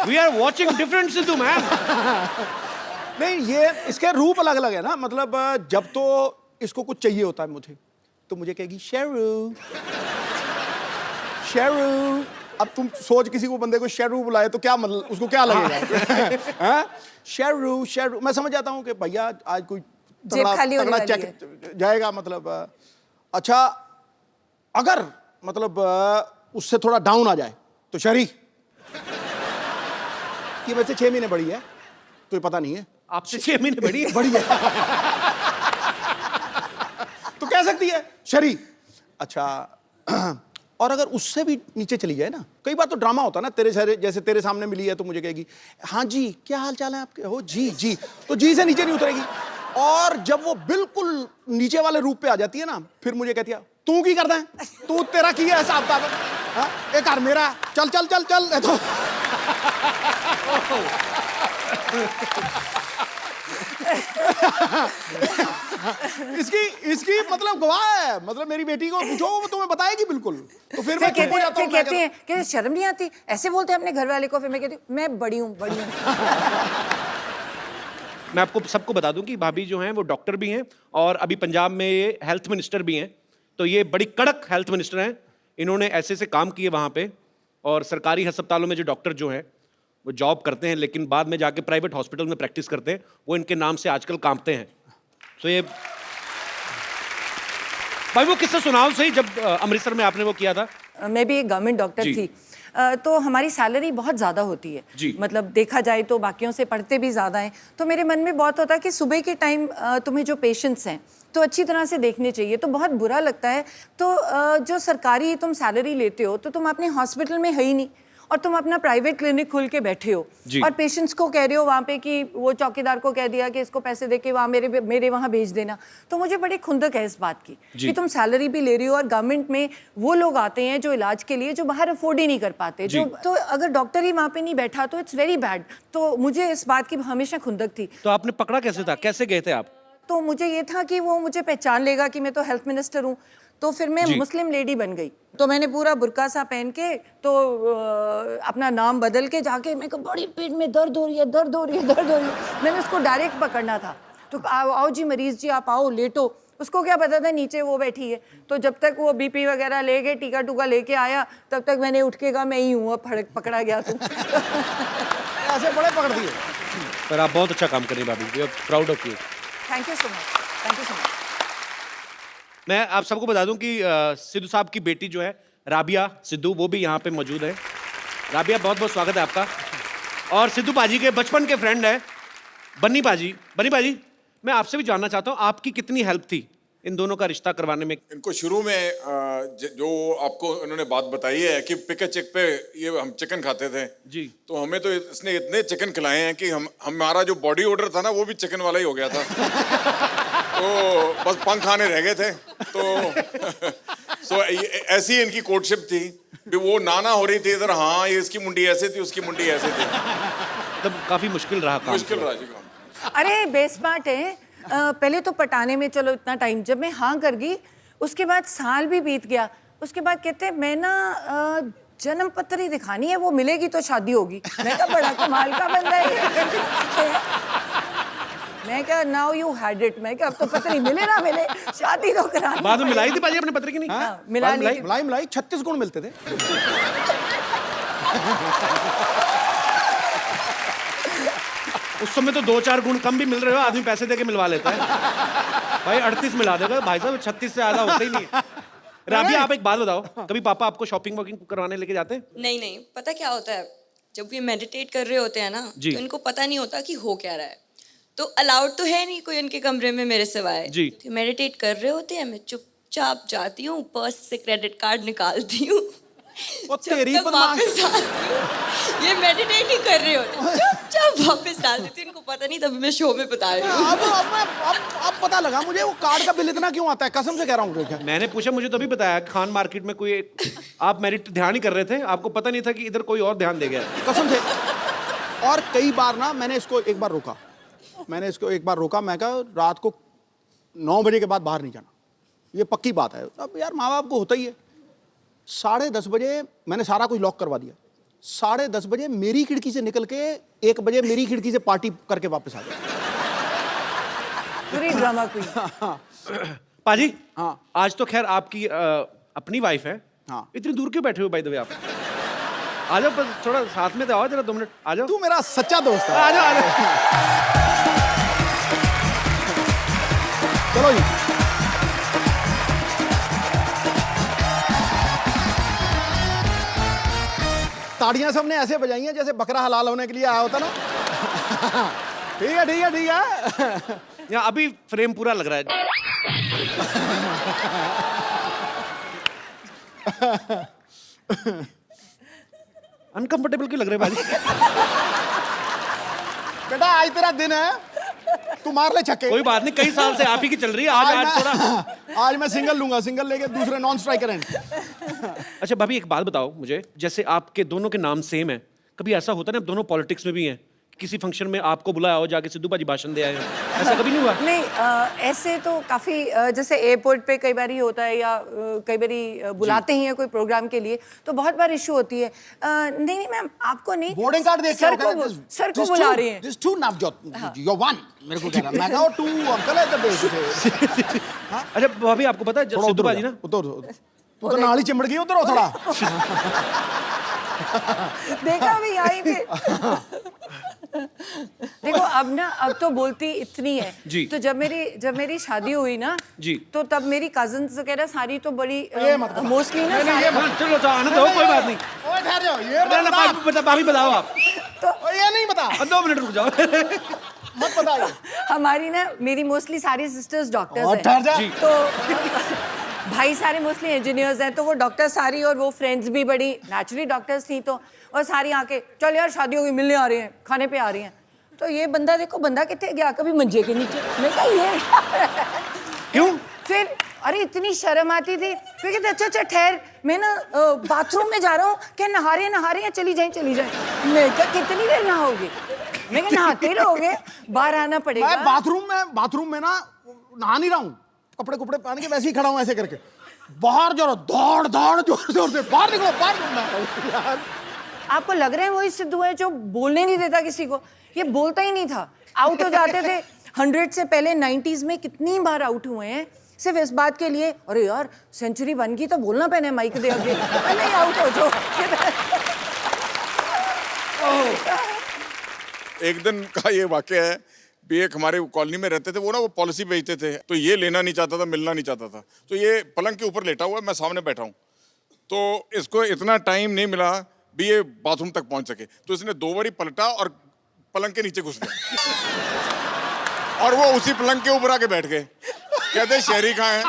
We are watching different Sidhu, man.
नहीं, ये इसके रूप अलग अलग है ना। मतलब जब तो इसको कुछ चाहिए होता है मुझे, तो मुझे कहेगी शेरू शेरू। अब तुम सोच किसी को बंदे को शेरू बुलाए तो क्या मतलब उसको क्या लगेगा? हाँ? शेरू शेरू। मैं समझ जाता हूँ कि भैया आज कोई
जेब खाली होने
तगड़ा
वाली
चेक जाएगा। मतलब अच्छा, अगर मतलब उससे थोड़ा डाउन आ जाए तो शरी ये वैसे 6 महीने बड़ी है तो ये पता नहीं है।
आपसे 6 महीने बड़ी है?
बड़ी है तो कह सकती है शरी। अच्छा, और अगर उससे भी नीचे चली जाए ना, कई बार तो ड्रामा होता है ना, तेरे सारे जैसे तेरे सामने मिली है तो मुझे कहेगी हाँ जी क्या हाल चाल है आपके, हो जी जी, तो जी से नीचे नहीं उतरेगी। और जब वो बिल्कुल नीचे वाले रूप पे आ जाती है ना, फिर मुझे कहती है तू की करता है, तू तेरा की है हिसाब किताब, हाँ एक कार मेरा, चल चल चल चल। तो इसकी मतलब गवाह है। मतलब मेरी बेटी को पूछो वो तुम्हें बताएगी बिल्कुल। तो फिर मैं चुप हो जाता हूं।
कहते हैं कि शर्म नहीं आती, ऐसे बोलते हैं अपने घर वाले को। फिर मैं कहती हूँ मैं बड़ी हूँ बड़ी हूँ।
मैं आपको सबको बता दूं कि भाभी जो हैं वो डॉक्टर भी हैं और अभी पंजाब में ये हेल्थ मिनिस्टर भी हैं। तो ये बड़ी कड़क हेल्थ मिनिस्टर हैं। इन्होंने ऐसे से काम किए वहाँ पे, और सरकारी अस्पतालों में जो डॉक्टर जो हैं वो जॉब करते हैं लेकिन बाद में जाके प्राइवेट हॉस्पिटल में प्रैक्टिस करते हैं, वो इनके नाम से आजकल कांपते हैं। तो ये भाई वो किस्सा सुनाओ सही, जब अमृतसर में आपने वो किया था।
मैं भी एक गवर्नमेंट डॉक्टर
जी।
थी। तो हमारी सैलरी बहुत ज़्यादा होती है
जी।
मतलब देखा जाए तो बाकियों से पढ़ते भी ज़्यादा हैं। तो मेरे मन में बहुत होता है कि सुबह के टाइम तुम्हें जो पेशेंट्स हैं तो अच्छी तरह से देखने चाहिए। तो बहुत बुरा लगता है। तो जो सरकारी तुम सैलरी लेते हो तो तुम अपने हॉस्पिटल में है ही नहीं और तुम अपना प्राइवेट क्लिनिक खोल के बैठे हो और पेशेंट्स को कह रहे हो वहाँ पे कि वो चौकीदार को कह दिया कि इसको पैसे दे के वहाँ मेरे वहाँ भेज देना। तो मुझे बड़ी खुंदक है इस बात की कि तुम सैलरी भी ले रही हो और गवर्नमेंट में वो लोग आते हैं जो इलाज के लिए जो बाहर अफोर्ड ही नहीं कर पाते। जो तो अगर डॉक्टर ही वहाँ पे नहीं बैठा तो इट्स वेरी बैड। तो मुझे इस बात की हमेशा खुंदक थी।
तो आपने पकड़ा कैसे था, कैसे गए थे आप?
तो मुझे ये था कि वो मुझे पहचान लेगा कि मैं तो हेल्थ मिनिस्टर हूँ। तो फिर मैं मुस्लिम लेडी बन गई। तो मैंने पूरा बुर्का सा पहन के तो अपना नाम बदल के जाके मैं बड़ी पेट में दर्द हो रही है दर्द हो रही है दर्द हो रही है। मैंने उसको डायरेक्ट पकड़ना था। तो आओ जी मरीज जी आप आओ लेटो। उसको क्या पता था नीचे वो बैठी है। तो जब तक वो BP वगैरह ले गए टीका टूका लेके आया तब तक मैंने उठ के कहा मैं ही हूँ, अब पकड़ा गया तुम।
ऐसे बड़े पकड़ दिए।
पर आप बहुत अच्छा काम कर रही हैं भाभी, we are proud of you.
Thank you so much, thank you so much.
मैं आप सबको बता दूं कि सिद्धू साहब की बेटी जो है राबिया सिद्धू, वो भी यहाँ पे मौजूद है। राबिया बहुत बहुत स्वागत है आपका। और सिद्धू पाजी के बचपन के फ्रेंड है बन्नी पाजी। बन्नी पाजी, मैं आपसे भी जानना चाहता हूँ आपकी कितनी हेल्प थी इन दोनों का रिश्ता करवाने में?
इनको शुरू में जो आपको इन्होंने बात बताई है कि पिक चेक पे ये हम चिकन खाते थे
जी,
तो हमें तो इसने इतने चिकन खिलाए हैं कि हमारा जो बॉडी ऑर्डर था ना वो भी चिकन वाला ही हो गया था। तो बस पंख खाने रह गए थे। तो ऐसी इनकी कोर्टशिप थी कि वो नाना हो रही थी इधर, हाँ ये इसकी मुंडी ऐसे थी उसकी मुंडी ऐसे थी।
तब काफी मुश्किल रहा काम।
मुश्किल रहा जी काम।
अरे बेस्मार्ट है। पहले तो पटाने में चलो इतना टाइम, जब मैं हाँ कर गई उसके बाद साल भी बीत गया। उसके बाद कहते मैं ना जन्म पत्री दिखानी है, वो मिलेगी तो शादी होगी। मैं कहा बड़ा कमाल का बंदा है। मैं कहा नाउ यू हैड इट। मैं कहा अब तो पत्री मिले ना मिले शादी तो करा।
बाद में मिलाई थी पाजी अपने पत्र की नहीं?
हाँ, मिला ली थी।
मलाई 36 गुण मिलते थे।
उस समय तो 2-4 गुण कम भी मिल रहे हो, आदमी पैसे देके मिलवा लेता है। भाई 38 मिला देगा भाई साहब, 36 से ज्यादा होता ही नहीं है। राबिया आप एक बात बताओ, कभी पापा आपको शॉपिंग वॉकिंग करवाने लेके जाते हैं?
नहीं नहीं, पता क्या होता है, जब ये मेडिटेट कर रहे होते हैं ना,
जी।
तो इनको पता नहीं होता कि हो क्या रहा है। तो अलाउड तो है नहीं कोई उनके कमरे में मेरे सिवाय।
जी।
तो मेडिटेट कर रहे होते हैं, मैं चुपचाप जाती हूँ, पर्स से क्रेडिट कार्ड निकालती हूँ,
वो
जब
तेरी
तक
बदमाश।
वापस आती हूँ, ये मेडिटेट ही कर रहे होते, चुपचाप वापस डाल देती हूँ, इनको पता नहीं, तभी मैं शो में बता रही हूँ।
अब पता लगा मुझे वो कार्ड का बिल इतना क्यों आता है, कसम से कह रहा हूँ।
मैंने पूछा, मुझे तभी बताया खान मार्केट में कोई आप मेरिट ध्यान ही कर रहे थे, आपको पता नहीं था कि इधर कोई और ध्यान दे गया।
कसम से। और कई बार ना मैंने इसको एक बार रोका, मैं कहा रात को 9 बजे के बाद बाहर नहीं जाना, ये पक्की बात है। अब यार माँ बाप को होता ही है। 10:30 बजे मैंने सारा कुछ लॉक करवा दिया, 10:30 बजे मेरी खिड़की से निकल के 1 बजे मेरी खिड़की से पार्टी करके वापस आ गया।
पूरी ड्रामा क्वीन।
पाजी,
हाँ।
आज तो खैर आपकी अपनी वाइफ है।
हाँ।
इतनी दूर क्यों बैठे हो बाय द वे आप? आ जाओ, बस थोड़ा साथ में तो आओ, जरा 2 मिनट आ जाओ।
तू मेरा सच्चा दोस्त है।
आ जाओ, आ जाओ।
चलो जी। ताड़ियां सबने ऐसे बजाई हैं जैसे बकरा हलाल होने के लिए आया होता ना। ठीक है ठीक है ठीक है।
यहाँ अभी फ्रेम पूरा लग रहा है। अनकंफर्टेबल क्यों लग रहे हैं भाजी?
बेटा आज तेरा दिन है, तू मार ले छक्के।
कोई बात नहीं, कई साल से आप ही की चल रही है। आज थोड़ा
आज मैं सिंगल लूंगा, सिंगल लेके दूसरे नॉन स्ट्राइकर एंड।
अच्छा भाभी, एक बात बताओ मुझे, जैसे आपके दोनों के नाम सेम है, कभी ऐसा होता है ना, दोनों पॉलिटिक्स में भी हैं, किसी फंक्शन में आपको बुलाया हो, जाके सिद्धू बाजी भाषण दे आए हो, ऐसा कभी नहीं हुआ?
नहीं, ऐसे तो काफी जैसे एयरपोर्ट पे कई बार ही होता है, या कई बारी बुलाते ही हैं कोई प्रोग्राम के लिए, तो बहुत बार इशू होती है। नहीं नहीं मैम, आपको नहीं,
बोर्डिंग कार्ड देख
सर को बुला रहे हैं।
This to Navjot, you won, मेरे को कह रहा, मैं कहा टू अंकल है इधर देख।
अच्छा भाभी, आपको पता है सिद्धू बाजी ना,
उधर तू तो नाली चिमड़ गई, उधर हो थोड़ा।
देखा भी यहीं पे। देखो अब तो बोलती इतनी है
जी।
तो जब मेरी शादी हुई ना
जी,
तो तब मेरी कजिन्स वगैरह सारी तो बड़ी मोस्टली ना
चलो तो आने दो, कोई बात नहीं।
ओए ठहर जाओ, ये
भाभी बताओ आप।
तो ये नहीं बता,
2 मिनट रुक जाओ।
मत बताइए।
हमारी ना मेरी मोस्टली सारी सिस्टर्स डॉक्टर्स
और ठहर जा।
हैं, तो भाई सारे मोस्टली इंजीनियर्स हैं, तो वो डॉक्टर सारी, और वो फ्रेंड्स भी बड़ी नेचुरली डॉक्टर्स थी, तो और सारी आके चल यार शादी होगी, मिलने आ रही हैं, खाने पे आ रही हैं। तो ये बंदा देखो, बंदा कितने गया, कभी मंजे के नीचे। मैं कहा ये
क्यों?
फिर अरे इतनी शर्म आती थी, फिर कहते अच्छा अच्छा ठहर, मैं ना बाथरूम में जा रहा हूँ, क्या नहा रहे हैं, चली जाए। मैं कहा कितनी देर नहाओगे? मैं कहा नहाते ही रहोगे, बाहर आना पड़ेगा।
मैं बाथरूम में ना नहा नहीं रहा हूँ, कपड़े पहन के वैसे ही खड़ा हूँ ऐसे करके, बाहर जरा दौड़ जोर से बाहर निकलो यार।
आपको लग रहा है वही सिद्धू है जो बोलने नहीं देता किसी को? ये बोलता ही नहीं था, आउट हो जाते थे। 100 से पहले 90s में कितनी बार आउट हुए हैं सिर्फ इस बात के लिए, अरे यार सेंचुरी बन गई तो बोलना पहने माइक दे आगे, नहीं आउट हो जाओ।
एक दिन का ये वाकया है, भी एक हमारे कॉलोनी में रहते थे, वो ना वो पॉलिसी बेचते थे, तो ये लेना नहीं चाहता था, मिलना नहीं चाहता था, तो ये पलंग के ऊपर लेटा हुआ है, मैं सामने बैठा हूँ, तो इसको इतना टाइम नहीं मिला भी ये बाथरूम तक पहुंच सके, तो इसने 2 बारी पलटा और पलंग के नीचे घुस गया, और वो उसी पलंग के ऊपर आके बैठ गए। कहते शहरी कहाँ है,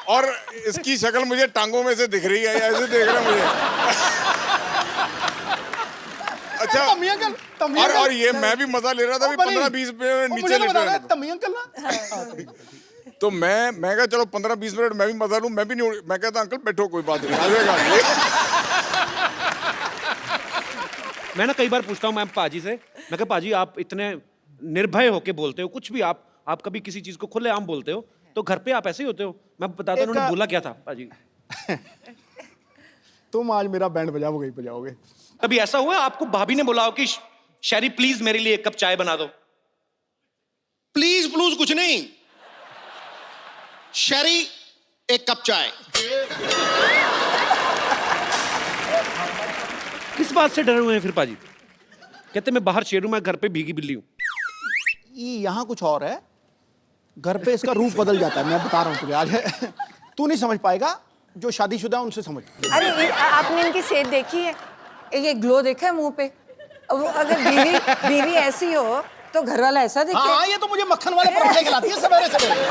और इसकी शक्ल मुझे टांगों में से दिख रही है, ऐसे देख रहा है मुझे। अच्छा, और ये मैं भी मजा ले रहा था, 15-20 मिनट नीचे लेटा रहा था। तो मैं कहा चलो 15-20 मिनट मैं भी मजा लूं, मैं भी नहीं, मैं कहता अंकल बैठो कोई बात नहीं,
मैं ना कई बार पूछता हूँ मैं पाजी से, मैं कहा पाजी आप इतने निर्भय होके बोलते हो, कुछ भी आप कभी किसी चीज को खुलेआम बोलते हो, तो घर पे आप ऐसे ही होते हो? मैं बताता हूँ उन्होंने बोला क्या था पाजी।
तुम आज मेरा बैंड बजाओगे।
कभी ऐसा हुआ आपको भाभी ने बोला हो कि शैरी प्लीज मेरे लिए 1 कप चाय बना दो?
प्लीज कुछ नहीं, शरी 1 कप चाय।
किस बात से डरे हुए हैं फिर पाजी? कहते मैं बाहर शेर हूं, मैं घर पे भीगी बिल्ली हूं।
यहाँ कुछ और है, घर पे इसका रूप बदल जाता है, मैं बता रहा हूँ तुझे आज। तू नहीं समझ पाएगा, जो शादीशुदा है उनसे समझ।
अरे आपने इनकी सेहत देखी है? ये ग्लो देखा है मुंह पे? अब अगर बीवी ऐसी हो तो घर वाला ऐसा दिखे?
हाँ, ये तो मुझे मक्खन वाले पराठे खिलाती है सवेरे सवेरे,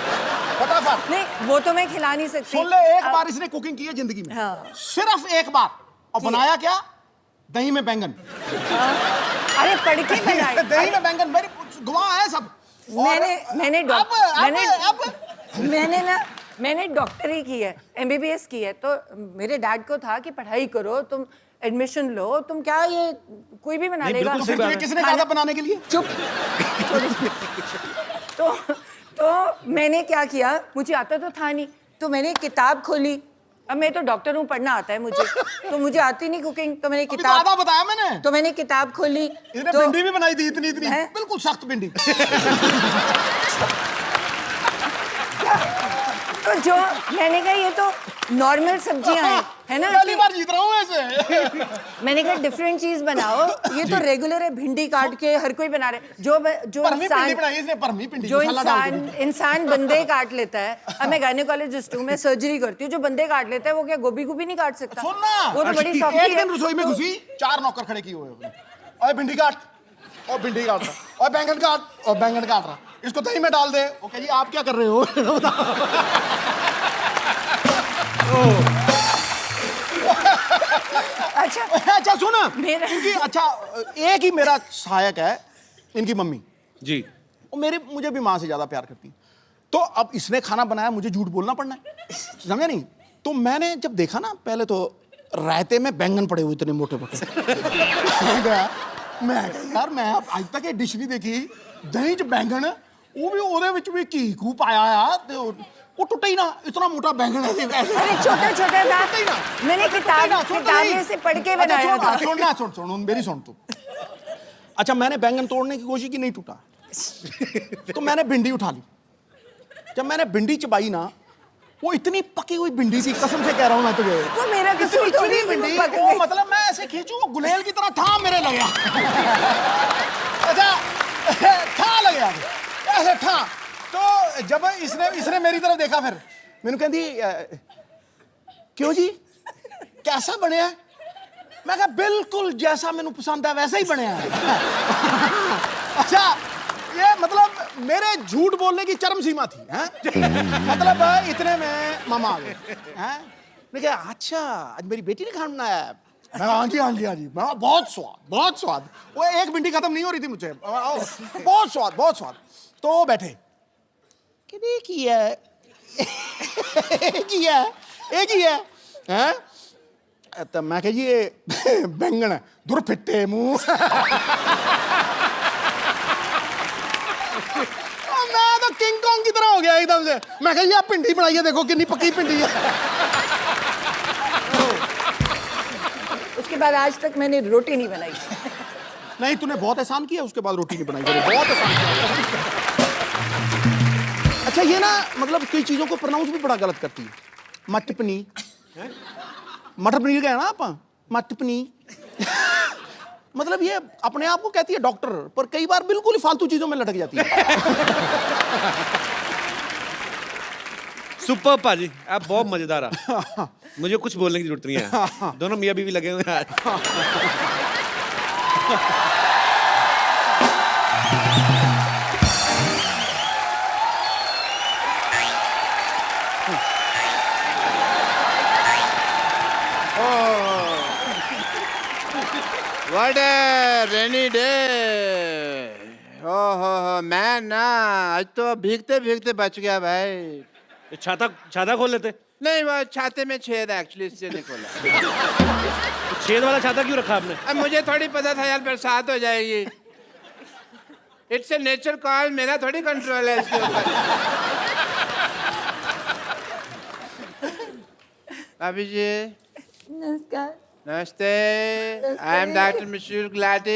फटाफट।
नहीं, वो तो मैं खिला नहीं सकती।
सुन ले, एक बार इसने कुकिंग की है जिंदगी में,
हाँ।
सिर्फ एक बार, और बनाया क्या? दही में बैंगन।
अरे पढ़ के बनाए।
दही में बैंगन, मेरी गवाह है सब।
मैंने डॉक्टरी की है, MBBS की है, तो मेरे डैड को था कि पढ़ाई करो, तुम एडमिशन लो, तुम क्या ये कोई भी बना लेगा।
तो फिर तुझे किसने कहा था बनाने के लिए?
चुप। तो मैंने क्या किया, मुझे आता तो था नहीं, तो मैंने किताब खोली। अब मैं तो डॉक्टर हूँ, पढ़ना आता है मुझे, तो मुझे आती नहीं कुकिंग, तो मैंने किताब,
आधा बताया मैंने,
तो मैंने किताब खोली।
इसने
तो
भिंडी भी बनाई थी, इतनी बिल्कुल सख्त भिंडी।
तो जो मैंने कहा ये तो नॉर्मल सब्जियां हैं, है ना?
पहली बार जीत रहा हूँ ऐसे।
मैंने कहा डिफरेंट चीज बनाओ, ये तो रेगुलर है, भिंडी काट के हर कोई बना रहे। जो इंसान बंदे काट लेता है, अब मैं गायनेकोलॉजिस्ट हूँ, मैं सर्जरी करती हूँ, जो बंदे काट लेता है वो क्या गोभी नहीं काट सकता?
सुनना,
वो तो बड़ी सॉफ्ट है।
एक दिन रसोई में घुसी, 4 नौकर खड़े किए हुए हैं, और भिंडी काट, और भिंडी काट रहा, और बैंगन काट, और बैंगन काट रहा, इसको दही में डाल दे। ओके जी, आप क्या कर रहे हो? अच्छा सुन, इनकी, अच्छा एक ही मेरा सहायक है, इनकी मम्मी
जी,
वो मुझे भी माँ से ज्यादा प्यार करती है। तो अब इसने खाना बनाया, मुझे झूठ बोलना पड़ना है, समझे नहीं? तो मैंने जब देखा ना, पहले तो रायते में बैंगन पड़े हुए इतने मोटे मोटे, मैं यार मैं आज तक ये डिश नहीं देखी, दही च बैंगन, वो भी ਉਹਦੇ ਵਿੱਚ ਵੀ ਘੀ ਘੂ ਪਾਇਆ ਆ, ਤੇ वो टूटा ही ना, इतना मोटा बैंगन है।
अरे छोटा छोटा था, मैंने किताब में से पढ़ के बनाया था।
सुन मेरी सुन तू। अच्छा, मैंने बैंगन तोड़ने की कोशिश की, नहीं टूटा, तो मैंने भिंडी उठा ली। जब मैंने भिंडी चबाई ना, वो इतनी पकी हुई भिंडी थी, कसम से कह रहा हूँ मैं तुझे,
वो मेरा कसूर थोड़ी है,
भिंडी वो मतलब मैं ऐसे खींचू, वो गुलेल की तरह ठा मेरे लग गया। अच्छा, ठा लग गया ऐसे ठा। तो जब इसने मेरी तरफ देखा, फिर मैंने कहती क्यों जी, कैसा बने है? मैं कहा बिल्कुल जैसा मैंने पसंद है वैसा ही बने है। अच्छा, ये मतलब मेरे झूठ बोलने की चरम सीमा थी, हैं? मतलब इतने में मामा आ गए, हैं? मैं कहा अच्छा, आज मेरी बेटी ने खाना बनाया है? मैं हाँ जी हाँ जी हाँ जी। मैं बहुत स्वाद। वो एक भिंडी खत्म नहीं हो रही थी मुझे, बहुत स्वाद। तो वो बैठे, एक ही है, हैं? तो मैं कह जी ये बैंगन है, दूर फिट्टे मुंह। मैं तो किंग कॉन्ग की तरह हो गया एकदम से। मैं कह जी आप भिंडी बनाई है, देखो कितनी पक्की भिंडी है।
उसके बाद आज तक मैंने रोटी नहीं बनाई।
नहीं, तूने बहुत एहसान किया, उसके बाद रोटी नहीं बनाई, बहुत एहसान किया। अच्छा, ये ना मतलब कई चीजों को प्रोनाउंस भी बड़ा गलत करती है। मटर पनीर, मटर पनीर का है ना आप, मटर पनीर। मतलब ये अपने आप को कहती है डॉक्टर, पर कई बार बिल्कुल ही फालतू चीजों में लटक जाती है।
सुपर पाजी, आप बहुत मजेदार हैं। मुझे कुछ बोलने की जरूरत नहीं है, दोनों मियां बीवी लगे हुए हैं।
What a rainy day! हो मैं ना आज तो भीगते भीगते बच गया भाई।
छाता खोल लेते।
नहीं, वो छाते में छेद है एक्चुअली, इसलिए नहीं खोला।
छेद वाला छाता क्यों रखा आपने?
अब मुझे थोड़ी पता था यार बरसात हो जाएगी। इट्स ए नेचर कॉल, मेरा थोड़ी कंट्रोल है इसके ऊपर। भाभी जी
नमस्कार।
नमस्ते, आई एम डॉक्टर मिशूर गुलाटी।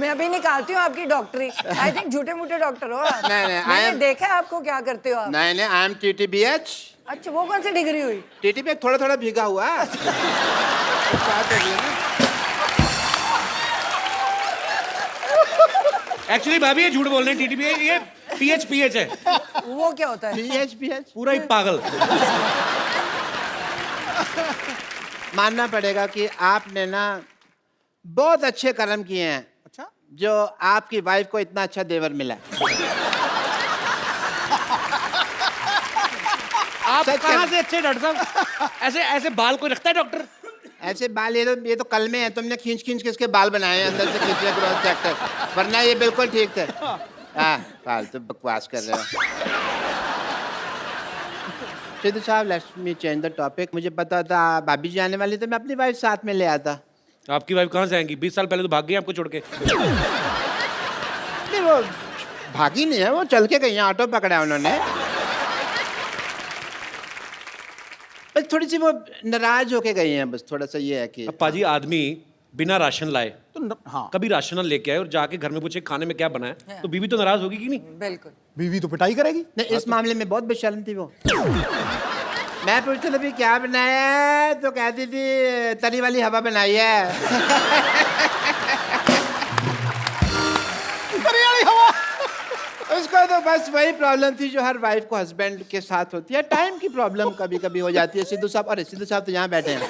मैं अभी निकालती हूँ आपकी डॉक्टरी। आई थिंक झूठे मूठे डॉक्टर हो आप।
नहीं,
मैंने देखा है आपको क्या करते हो आप।
नहीं, आई एम TTBH।
अच्छा, वो कौन सी डिग्री हुई?
TTBH थोड़ा भीगा हुआ।
एक्चुअली भाभी ये झूठ बोल रहे हैं, TTBH ये PH है।
वो क्या होता है?
PH
पूरा ही पागल।
मानना पड़ेगा कि आपने ना बहुत अच्छे कर्म किए हैं।
अच्छा,
जो आपकी वाइफ को इतना अच्छा देवर मिला।
आप
सच
कहाँ
कह-
से अच्छे डॉक्टर साहब? ऐसे ऐसे बाल कोई रखता है डॉक्टर?
ऐसे बाल ये तो कल में है, तुमने खींच खींच के इसके बाल बनाए हैं अंदर से खींचे क्रॉस सेक्टर, वरना ये बिल्कुल ठीक थे। हाँ, फालतू बकवास कर रहे हो। सिद्धू साहब, let's me change the topic. मुझे पता था भाभी जी आने वाली, तो मैं अपनी वाइफ साथ में ले आता।
आपकी वाइफ कहाँ से आएंगी? 20 साल पहले तो भाग गई आपको छोड़ के।
नहीं, वो भागी नहीं है, वो चल के गई हैं, ऑटो पकड़ा उन्होंने। बस थोड़ी सी वो नाराज होके गई हैं, बस थोड़ा सा ये है कि
अब पाजी आदमी बिना राशन लाए
तो हाँ,
कभी राशन लेके आए और जाके घर में पूछे खाने में क्या बना है, तो बीवी तो नाराज होगी कि नहीं?
बिल्कुल।
बीवी तो पिटाई करेगी।
नहीं, इस मामले में बहुत बेशर्म थी वो। मैं पूछता था भी क्या बनाया है, तो कहती थी तरी वाली हवा बनाई है।
तरी वाली हवा।
उसको तो बस वही प्रॉब्लम थी जो हर वाइफ को हस्बैंड के साथ होती है, टाइम की प्रॉब्लम कभी कभी हो जाती है। सिद्धू साहब, अरे सिद्धू साहब तो यहाँ बैठे हैं।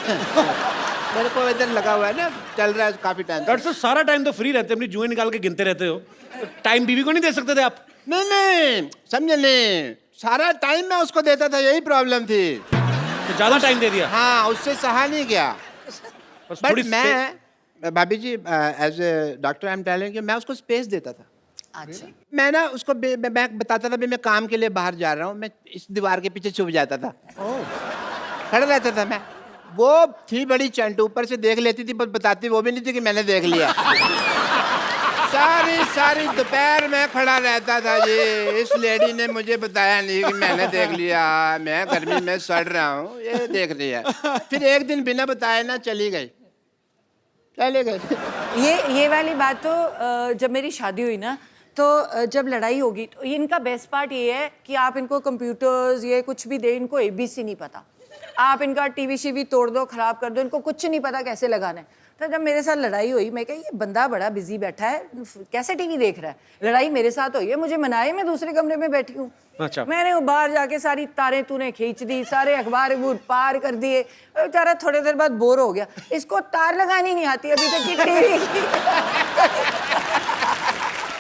मेरे को इधर लगा हुआ है ना, चल रहा है काफी टाइम।
डॉक्टर साहब सारा टाइम तो फ्री रहते हैं, अपनी जुएं निकाल के गिनते रहते हो, तो टाइम बीवी को नहीं दे सकते थे आप?
नहीं, समझे नहीं, सारा टाइम मैं उसको देता था, यही प्रॉब्लम थी।
तो ज्यादा टाइम दे दिया?
हाँ, उससे सहा नहीं गया।
बस
बट
थोड़ी
मैं भाभी जी, as a doctor I am telling you, मैं उसको स्पेस देता था।
अच्छा।
मैं ना उसको मैं बताता था भी मैं काम के लिए बाहर जा रहा हूँ, मैं इस दीवार के पीछे छुप जाता था, खड़ा रहता था मैं। वो थी बड़ी चंट, ऊपर से देख लेती थी, पर बताती वो भी नहीं थी कि मैंने देख लिया। सारी दोपहर में खड़ा रहता था जी। इस लेडी ने मुझे बताया नहीं कि मैंने देख लिया, मैं गर्मी में सड़ रहा हूँ, ये देख लिया। फिर एक दिन बिना बताए ना चली गई।
ये वाली बात तो जब मेरी शादी हुई ना, तो जब लड़ाई होगी तो इनका बेस्ट पार्ट ये है कि आप इनको कंप्यूटर्स ये कुछ भी दे, इनको एबीसी नहीं पता। आप इनका टीवी शीवी तोड़ दो, खराब कर दो, इनको कुछ नहीं पता कैसे लगाना है। तो जब मेरे साथ लड़ाई हुई, मैं कहा ये बंदा बड़ा बिजी बैठा है, कैसे टीवी देख रहा है। लड़ाई मेरे साथ हुई है, मुझे मनाए, मैं दूसरे कमरे में बैठी हूँ।
अच्छा।
मैंने वो बाहर जाके सारी तारें तूने खींच दी, सारे अखबार पार कर दिए। बेचारा थोड़ी देर बाद बोर हो गया, इसको तार लगानी नहीं आती अभी तक की टीवी।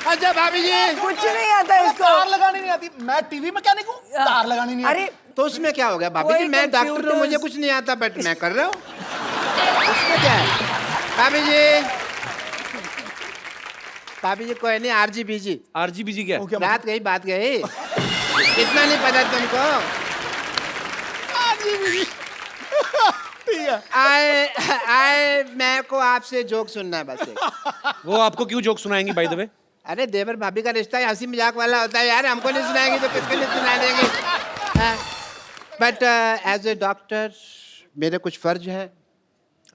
अच्छा भाभी जी,
कुछ नहीं आता इसको।
तार लगानी नहीं आती। मैं टीवी मैकेनिक हूँ, तार लगानी नहीं आती।
अरे
तो उसमें क्या हो गया भाभी जी, मैं डॉक्टर हूँ, मुझे कुछ नहीं आता, बट मैं कर रहा हूँ, उसमें क्या है? भाभी जी कोई नहीं, RGBG।
RGBG क्या है?
बात गई इतना नहीं पता तुमको?
ठीक है।
आए मैं को आपसे जोक सुनना है बस एक।
वो आपको क्यों जोक सुनाएंगी बाय द वे?
अरे देवर भाभी का रिश्ता हंसी मजाक वाला होता है यार, हमको नहीं सुनाएंगी तो किसको नहीं सुना देंगे। बट एज ए डॉक्टर मेरे कुछ फर्ज है,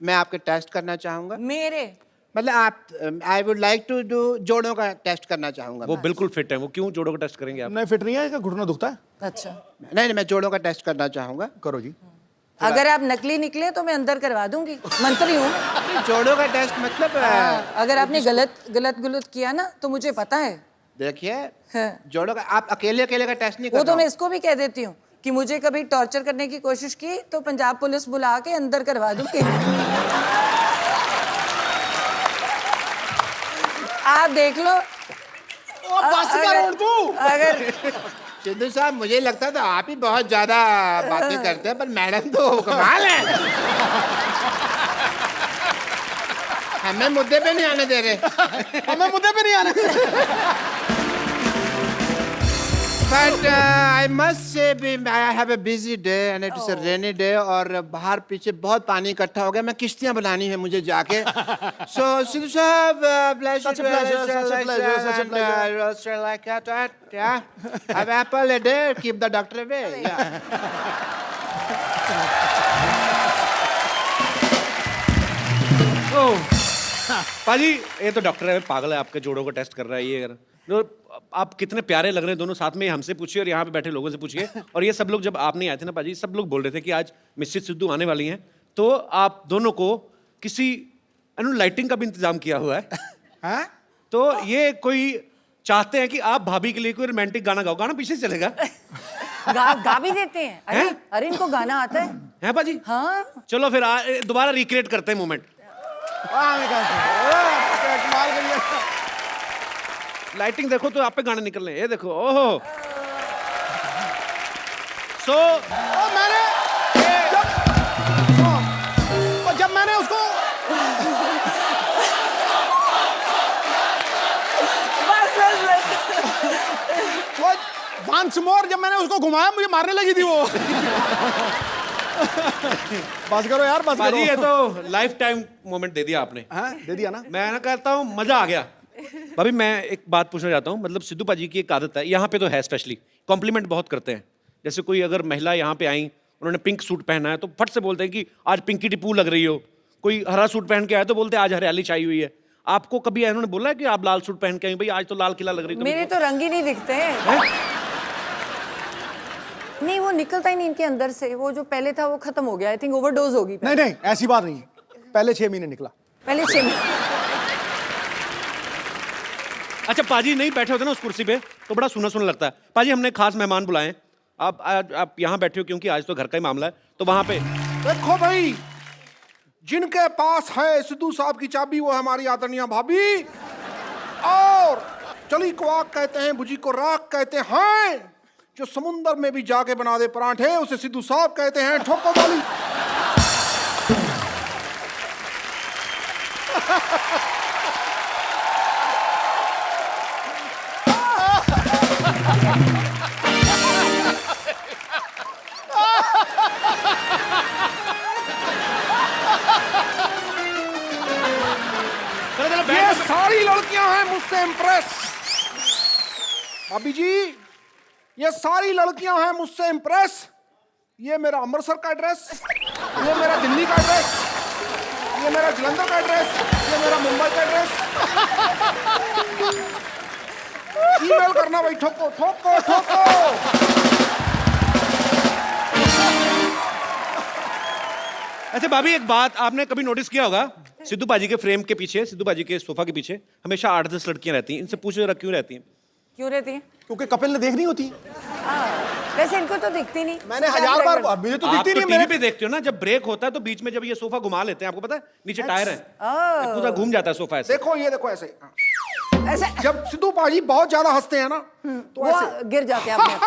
मैं आपके टेस्ट करना चाहूँगा।
मेरे
मतलब आप, I would like to do जोड़ों का टेस्ट करना चाहूँगा।
वो बिल्कुल फिट है, वो क्यों जोड़ों का टेस्ट करेंगे आप?
नहीं फिट नहीं है, क्या घुटना दुखता है?
अच्छा,
नहीं, मैं जोड़ों का टेस्ट करना चाहूँगा।
करो जी।
अगर आप नकली निकले तो मैं अंदर करवा दूंगी, मंत्री हूँ।
जोड़ों का टेस्ट मतलब
अगर आपने गलत किया ना तो मुझे पता है।
देखिए,
हाँ।
जोड़ों का आप अकेले का टेस्ट नहीं कर
वो
रहा
तो मैं इसको भी कह देती हूँ कि मुझे कभी टॉर्चर करने की कोशिश की तो पंजाब पुलिस बुला के अंदर करवा दूंगी। आप देख लो। अगर
सिद्धू साहब, मुझे लगता था आप ही बहुत ज्यादा बातें करते हैं, पर मैडम तो कमाल है। हमें मुद्दे पे नहीं आने दे रहे।
हमें मुद्दे पे नहीं आने।
But I must say I have a busy day and it is a rainy day, और बाहर पीछे बहुत पानी इकट्ठा हो गया, मैं किश्तियां बनानी है मुझे जाके। सो सिद्धू साहब,
Such a pleasure, such a pleasure, such a pleasure.
like that, yeah. Have apple a day, keep the doctor away. Yeah.
पाजी ये तो डॉक्टर है, पागल है, आपके जोड़ों को टेस्ट कर रहा है ये। तो आप कितने प्यारे लग रहे हैं दोनों साथ में, हमसे पूछिए और यहाँ पे बैठे लोगों से पूछिए। और ये सब लोग जब आप नहीं आए थे ना पाजी, सब लोग बोल रहे थे कि आज मिसेस सिद्धू आने वाली हैं, तो आप दोनों को किसी लाइटिंग का भी इंतजाम किया हुआ है।
हैं?
तो ये कोई चाहते हैं कि आप भाभी के लिए कोई रोमांटिक गाना गाओ। गाना पीछे से चलेगा।
गा भी देते हैं। अरे इनको गाना आता है।
हैं पाजी?
हाँ
चलो फिर दोबारा रिक्रिएट करते हैं मोमेंट।
कमाल करिए।
लाइटिंग देखो तो आप पे गाने निकल रहे हैं, ये देखो, ओहो। सो
मैंने जब मैंने उसको वंस मोर जब मैंने उसको घुमाया मुझे मारने लगी थी वो। बस करो यार, बस करो।
पाजी ये तो लाइफ टाइम मोमेंट दे दिया आपने।
हाँ दे दिया ना।
मैं ना कहता हूँ मजा आ गया। भाभी मैं एक बात पूछना चाहता हूँ, मतलब सिद्धू पाजी की एक आदत है, यहाँ पे तो है स्पेशली, कॉम्प्लीमेंट बहुत करते हैं। जैसे कोई अगर महिला यहाँ पे आई, उन्होंने पिंक सूट पहना है तो फट से बोलते हैं कि आज पिंकी टिप्पू लग रही हो। कोई हरा सूट पहन के आया तो बोलते हैं आज हरियाली छाई हुई है। आपको कभी इन्होंने बोला है कि आप लाल सूट पहन के आई, भाई आज तो लाल किला लग रही हो?
मेरे तो रंग ही नहीं दिखते हैं। नहीं वो निकलता ही नहीं इनके अंदर से, वो जो पहले था वो खत्म हो गया। आई थिंक ओवरडोज होगी।
नहीं नहीं ऐसी बात नहीं है, पहले 6 महीने निकला।
पहले 6 महीने।
अच्छा पाजी नहीं बैठे होते ना उस कुर्सी पे तो बड़ा सुना सुना लगता है। पाजी हमने खास मेहमान बुलाए हैं, आप यहाँ बैठे हो क्योंकि आज तो घर का ही मामला है, तो वहां पे
देखो भाई, जिनके पास है सिद्धू साहब की चाबी वो है हमारी आदरणीय भाभी। और चली को आग कहते हैं, बुझी को राख कहते हैं। जो समुंदर में भी जाके बना दे परांठे उसे सिद्धू साहब कहते हैं। ठोको वाली। ये सारी लड़कियां हैं मुझसे इम्प्रेस। भाभी जी ये सारी लड़कियां हैं मुझसे इम्प्रेस। ये मेरा अमृतसर का एड्रेस, ये मेरा दिल्ली का एड्रेस, ये मेरा जलंधर का एड्रेस, ये मेरा मुंबई का एड्रेस। ईमेल करना भाई, ठोको ठोको ठोको।
अच्छा भाभी एक बात आपने कभी नोटिस किया होगा, सिद्धू पाजी के फ्रेम के पीछे, सिद्धू पाजी के सोफा के पीछे हमेशा 8-10 लड़कियां रहती हैं। इनसे पूछो जरा क्यों रहती हैं?
क्यों रहती है?
क्योंकि कपिल ने देखनी होती है।
वैसे इनको तो दिखती नहीं।
मैंने 1000 बार, मुझे तो
आप
दिखती
तो
नहीं।
टीवी पे देखते हो ना, जब ब्रेक होता है तो बीच में जब ये सोफा घुमा लेते हैं, आपको पता है नीचे टायर है, पूरा घूम जाता है सोफा ऐसे।
देखो ये देखो ऐसे।
ऐसे
जब सिद्धू पाजी बहुत ज्यादा हंसते हैं ना तो
वो
ऐसे
गिर जाते हैं अपने आप।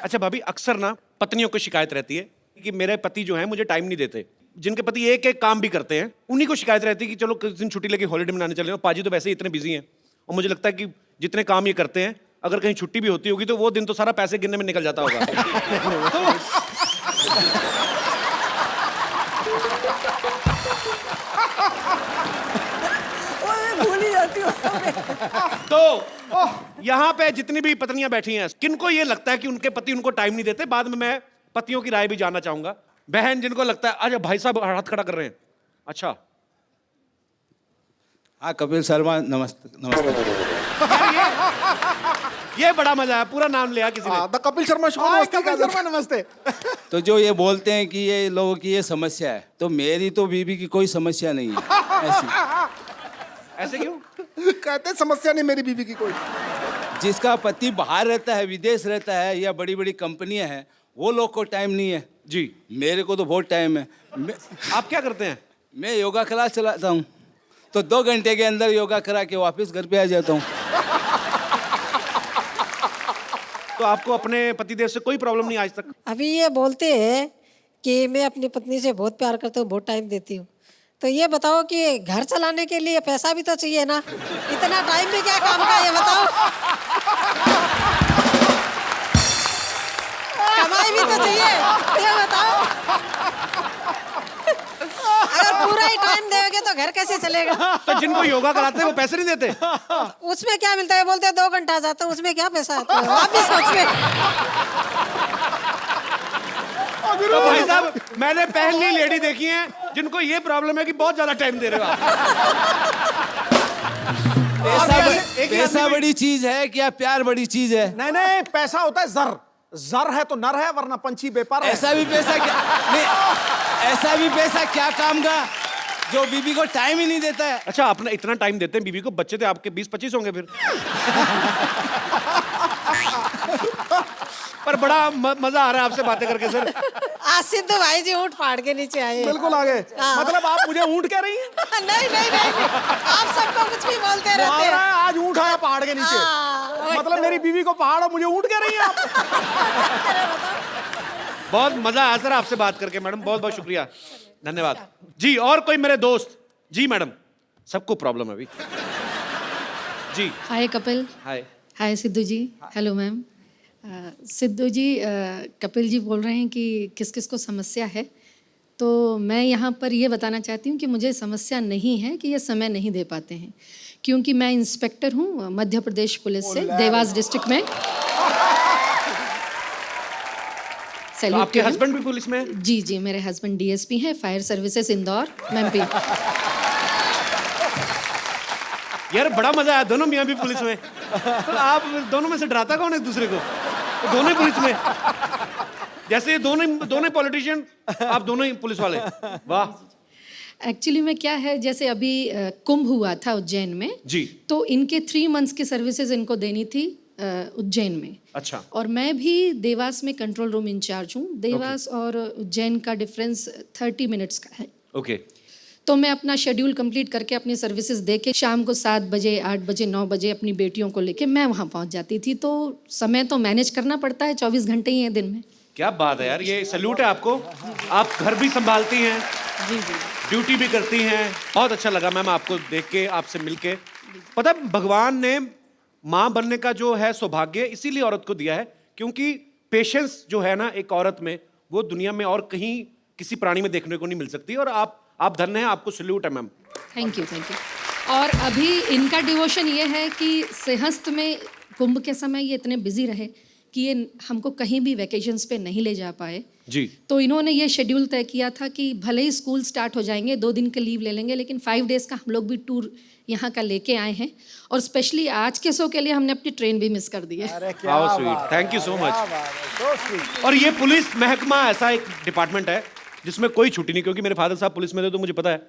अच्छा भाभी अक्सर ना पत्नियों को शिकायत रहती है कि मेरे पति जो हैं मुझे टाइम नहीं देते। जिनके पति एक एक काम भी करते हैं उन्हीं को शिकायत रहती है कि चलो किस दिन छुट्टी लेके हॉलीडे मनाने चले। पाजी तो वैसे ही इतने बिजी हैं और मुझे लगता है कि जितने काम ये करते हैं अगर कहीं छुट्टी भी होती होगी तो वो दिन तो सारा पैसे गिनने में निकल जाता होगा।
भूल ही जाती हूँ।
तो यहाँ पे जितनी भी पत्नियां बैठी हैं किनको ये लगता है कि उनके पति उनको टाइम नहीं देते? बाद में मैं पतियों की राय भी जानना चाहूंगा। बहन जिनको लगता है अच्छा भाई साहब हाथ खड़ा कर रहे हैं, अच्छा
हाँ कपिल शर्मा नमस्ते नमस्ते।
ये बड़ा मजा है, पूरा नाम लिया किसी ने।
The Kapil Sharma show.
कपिल शर्मा नमस्ते।
तो जो ये बोलते हैं कि ये लोगों की ये समस्या है, तो मेरी तो बीवी की कोई समस्या नहीं है ऐसी।
ऐसे क्यों?
कहते समस्या नहीं मेरी बीवी की कोई।
जिसका पति बाहर रहता है, विदेश रहता है या बड़ी बड़ी कंपनियां हैं, वो लोग को टाइम नहीं है
जी।
मेरे को तो बहुत टाइम है।
आप क्या करते हैं?
मैं योगा क्लास चलाता हूँ, तो 2 घंटे के अंदर योगा करा के वापस घर पे आ जाता हूँ।
तो आपको अपने पतिदेव से कोई प्रॉब्लम नहीं आज तक?
अभी ये बोलते हैं कि मैं अपनी पत्नी से बहुत प्यार करता हूँ, बहुत टाइम देती हूँ। तो ये बताओ कि घर चलाने के लिए पैसा भी तो चाहिए ना, इतना टाइम भी क्या काम का, ये बताओ। कमाई भी तो चाहिए, ये बताओ। अगर पूरा ही टाइम देंगे तो घर कैसे चलेगा?
तो जिनको योगा कराते हैं वो पैसे नहीं देते?
उसमें क्या मिलता है? बोलते हैं 2 घंटा जाता हूँ, उसमें क्या पैसा आता है? आप भी सोचिए।
तो भाई साहब मैंने पहली लेडी देखी है जिनको ये प्रॉब्लम है कि बहुत ज्यादा टाइम दे रहे हो आप।
पैसा बड़ी चीज है क्या प्यार बड़ी चीज है?
नहीं नहीं पैसा होता है जर, जर है तो नर है वरना पंछी बेपार है।
ऐसा भी पैसा क्या नहीं, ऐसा भी पैसा क्या काम का जो बीबी को टाइम ही नहीं देता है।
अच्छा, अपना इतना टाइम देते हैं बीवी को, बच्चे तो आपके 20-25 होंगे फिर। पर बड़ा मजा आ रहा है आपसे बातें करके सर।
आज सिद्धू भाई जी ऊँट फाड़ के नीचे आए।
बिल्कुल आ गए।
हाँ।
मतलब आप मुझे ऊँट कह रही हैं?
नहीं नहीं नहीं, आप सबको कुछ भी बोलते रहते हैं।
आज ऊँट आया पहाड़ के नीचे।
हाँ,
मतलब मेरी बीवी को पहाड़ और मुझे ऊँट कह रही हैं आप?
बहुत मजा आया सर आपसे बात करके मैडम, बहुत बहुत शुक्रिया, धन्यवाद जी। और कोई मेरे दोस्त? जी मैडम, सबको प्रॉब्लम है अभी जी।
Hi Kapil.
Hi.
Hi Sidhu ji. Hello ma'am. Sidhu ji, Kapil ji बोल रहे हैं कि किस किस को समस्या है, तो मैं यहाँ पर ये बताना चाहती हूँ कि मुझे समस्या नहीं है कि ये समय नहीं दे पाते हैं, क्योंकि मैं इंस्पेक्टर हूँ मध्य प्रदेश पुलिस से, देवास डिस्ट्रिक्ट में।
तो आपके हस्बैंड भी पुलिस में है?
जी जी, मेरे हस्बैंड डीएसपी हैं, फायर सर्विसेज इंदौर, एमपी।
यार बड़ा मजा आया, दोनों मियाँ भी पुलिस में। तो आप दोनों में से डराता कौन है दूसरे को? तो दोनों ही पुलिस में, जैसे ये दोनों पॉलिटिशियन, आप दोनों ही पुलिस वाले। वाह।
एक्चुअली में क्या है, जैसे अभी कुंभ हुआ था उज्जैन में
जी,
तो इनके 3 मंथ्स की सर्विसेज इनको देनी थी उज्जैन में।
अच्छा।
और मैं भी देवास में कंट्रोल रूम इंचार्ज हूँ। देवास और उज्जैन का डिफरेंस 30 मिनट्स का है।
ओके।
तो मैं अपना शेड्यूल कंप्लीट करके अपनी सर्विसेज दे के शाम को 7 बजे 8 बजे 9 बजे अपनी बेटियों को लेके मैं वहाँ पहुँच जाती थी। तो समय तो मैनेज करना पड़ता है, 24 घंटे ही है दिन में।
क्या बात है यार, ये सैल्यूट है आपको। आप घर भी संभालती हैं,
जी जी,
ड्यूटी भी करती हैं। बहुत अच्छा लगा मैम आपको देख के, आपसे मिल के। पता भगवान ने माँ बनने का जो है सौभाग्य इसीलिए औरत को दिया है, क्योंकि पेशेंस जो है ना एक औरत में, वो दुनिया में और कहीं किसी प्राणी में देखने को नहीं मिल सकती। और आप धन्य हैं, आपको सैल्यूट है ma'am.
Thank you thank you. और अभी इनका डिवोशन ये है कि सिंहस्थ में कुंभ के समय ये इतने बिजी रहे कि ये हमको कहीं भी वैकेशंस पे नहीं ले जा पाए
जी।
तो इन्होंने ये शेड्यूल तय किया था कि भले ही स्कूल स्टार्ट हो जाएंगे, 2 दिन का लीव ले लेंगे, लेकिन 5 डेज का हम लोग भी टूर यहाँ का लेके आए हैं। और स्पेशली आज के शो के लिए हमने अपनी ट्रेन भी मिस कर दी है।
How sweet, thank you so much. और ये पुलिस महकमा ऐसा एक डिपार्टमेंट है जिसमें कोई छुट्टी नहीं, क्योंकि मेरे फादर साहब पुलिस में थे तो मुझे पता है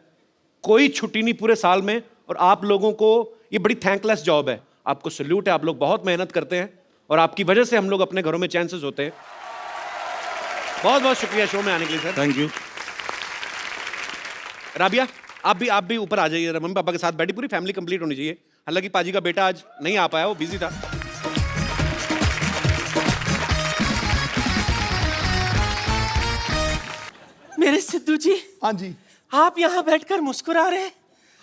कोई छुट्टी नहीं पूरे साल में। और आप लोगों को ये बड़ी थैंकलेस जॉब है, आपको सैल्यूट है। आप लोग बहुत मेहनत करते हैं और आपकी वजह से हम लोग अपने घरों में चैन से सोते हैं। बहुत बहुत शुक्रिया शो में आने के लिए सर।
Thank you.
राबिया, आप भी ऊपर आ जाइए, मम्मी पापा के साथ बैठी, पूरी फैमिली कंप्लीट होनी चाहिए। हालांकि पाजी का बेटा आज नहीं आ पाया, वो बिजी था।
मेरे सिद्धू जी।
हाँ जी।
आप यहाँ बैठकर मुस्कुरा रहे हैं।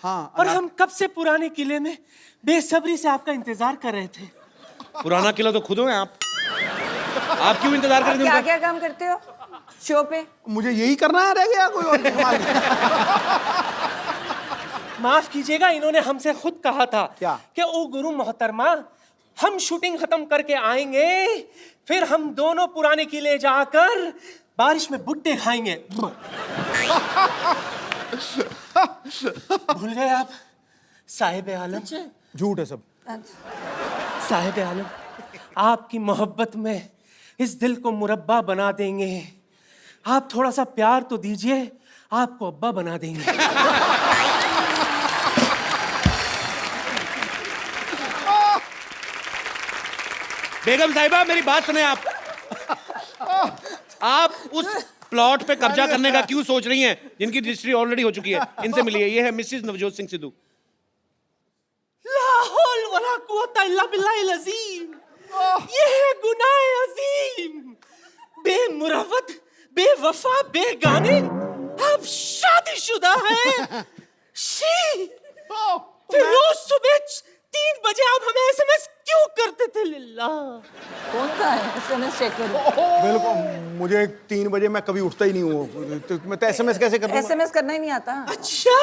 हाँ।
और हम कब से पुराने किले में बेसब्री से आपका इंतजार कर रहे थे।
पुराना किला तो खुद हो आप क्यों इंतजार कर रहे थे?
क्या क्या काम करते हो शो पे?
मुझे यही करना है, रह गया कोई और?
माफ कीजिएगा, इन्होंने हमसे खुद कहा था
क्या?
कि ओ गुरु मोहतरमा, हम शूटिंग खत्म करके आएंगे, फिर हम दोनों पुराने किले जाकर बारिश में भुट्टे खाएंगे। भूल गए आप साहिब आलम?
झूठ है सब।
साहिब आलम, आपकी मोहब्बत में इस दिल को मुरब्बा बना देंगे। आप थोड़ा सा प्यार तो दीजिए, आपको अब्बा बना देंगे।
बेगम साहिबा मेरी बात सुने आप उस प्लॉट पे कब्जा करने का क्यों सोच रही हैं जिनकी रजिस्ट्री ऑलरेडी हो चुकी है? इनसे मिलिए, ये है मिसेस नवजोत सिंह सिद्धू।
ला हौल वला कुव्वता इल्ला बिल्लाहिल अज़ीम। ये है गुनाह अज़ीम। बेमुरवत, बेवफा, बेगाने, आप शादीशुदा हैं। शी, फिर रोज सुबह 3 बजे आप हमें एसएमएस क्यों करते थे? लिल्ला
कौन सा है एसएमएस चेक करो?
बिल्कुल, मुझे 3 बजे मैं कभी उठता ही नहीं हूँ, तो मैं तो एसएमएस कैसे कर दूंगा?
एसएमएस करना ही नहीं आता।
अच्छा,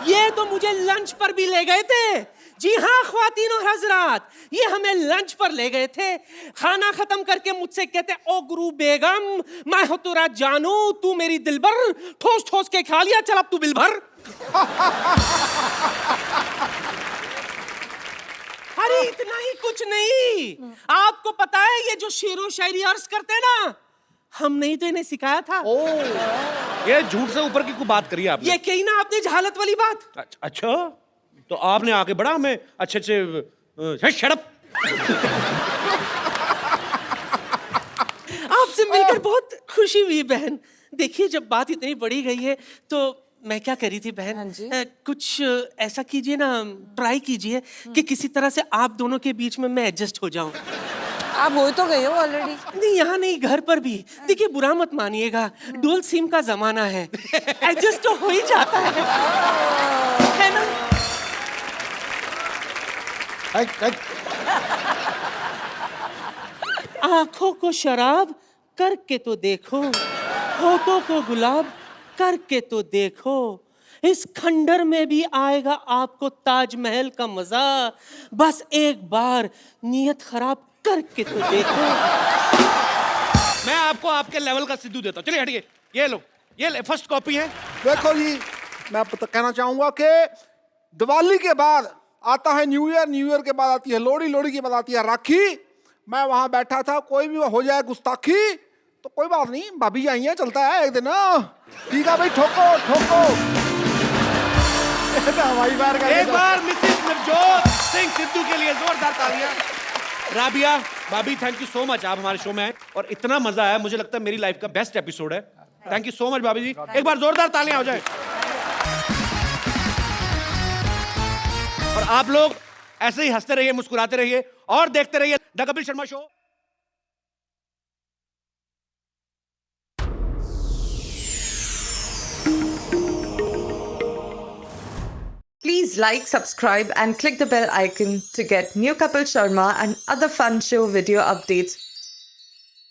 ये तो मुझे लंच पर भी ले गए थे। जी हाँ ख्वातीन और हजरात, ये हमें लंच पर ले गए थे। खाना खत्म करके मुझसे कहते, ओ गुरु बेगम, मैं हो तेरा जानू, तू मेरी दिलबर, ठोस ठोस के खा लिया, चल अब तू बिल भर। अरे इतना ही कुछ नहीं, आपको पता है ये जो शेरो शायरी अर्ज करते हैं ना, हमने ही तो इन्हें सिखाया था।
ये झूठ से ऊपर की कोई बात करी आपने?
ये कही ना आपने जहालत वाली बात।
अच्छा, तो आपने आके बड़ा हमें अच्छे शट अप।
आपसे मिलकर बहुत खुशी हुई बहन। देखिए जब बात इतनी बढ़ी गई है तो मैं क्या करी थी बहन, कुछ ऐसा कीजिए ना, ट्राई कीजिए कि किसी तरह से आप दोनों के बीच में मैं एडजस्ट हो जाऊं।
आप हो तो गए हो ऑलरेडी।
नहीं, यहाँ नहीं, घर पर भी। देखिए बुरा मत मानिएगा, डुअल सिम का जमाना है, एडजस्ट तो हो ही जाता है ना? आंखों को शराब करके तो देखो, होठों को गुलाब करके तो देखो, इस खंडर में भी आएगा आपको ताजमहल का मजा, बस एक बार नीयत खराब करके तो देखो।
मैं आपको आपके लेवल का सिद्धू देता हूँ, चलिए हटिए। ये लो, ये ले, फर्स्ट कॉपी है।
देखो जी, मैं आपको कहना चाहूंगा कि दिवाली के बाद आता है न्यू ईयर, न्यू ईयर के बाद आती है लोहड़ी, लोहड़ी के बाद आती है राखी। मैं वहां बैठा था, कोई भी हो जाए गुस्ताखी तो कोई बात नहीं, भाभी जी आई हैं, चलता है एक दिन। ठीक है भाई, ठोको ठोको।
हवाई बार का
एक बार मिसेस नवजोत सिंह सिद्धू के लिए जोरदार तालियां। राबिया भाभी, थैंक यू सो मच, आप हमारे शो में आए और इतना मजा आया, मुझे लगता है मेरी लाइफ का बेस्ट एपिसोड है। थैंक यू सो मच भाभी जी, एक बार जोरदार तालियां हो जाए। और आप लोग ऐसे ही हंसते रहिए, मुस्कुराते रहिए और देखते रहिए the Kapil Sharma show.
Please like, subscribe and click the bell icon to get new Kapil Sharma and other fun show video updates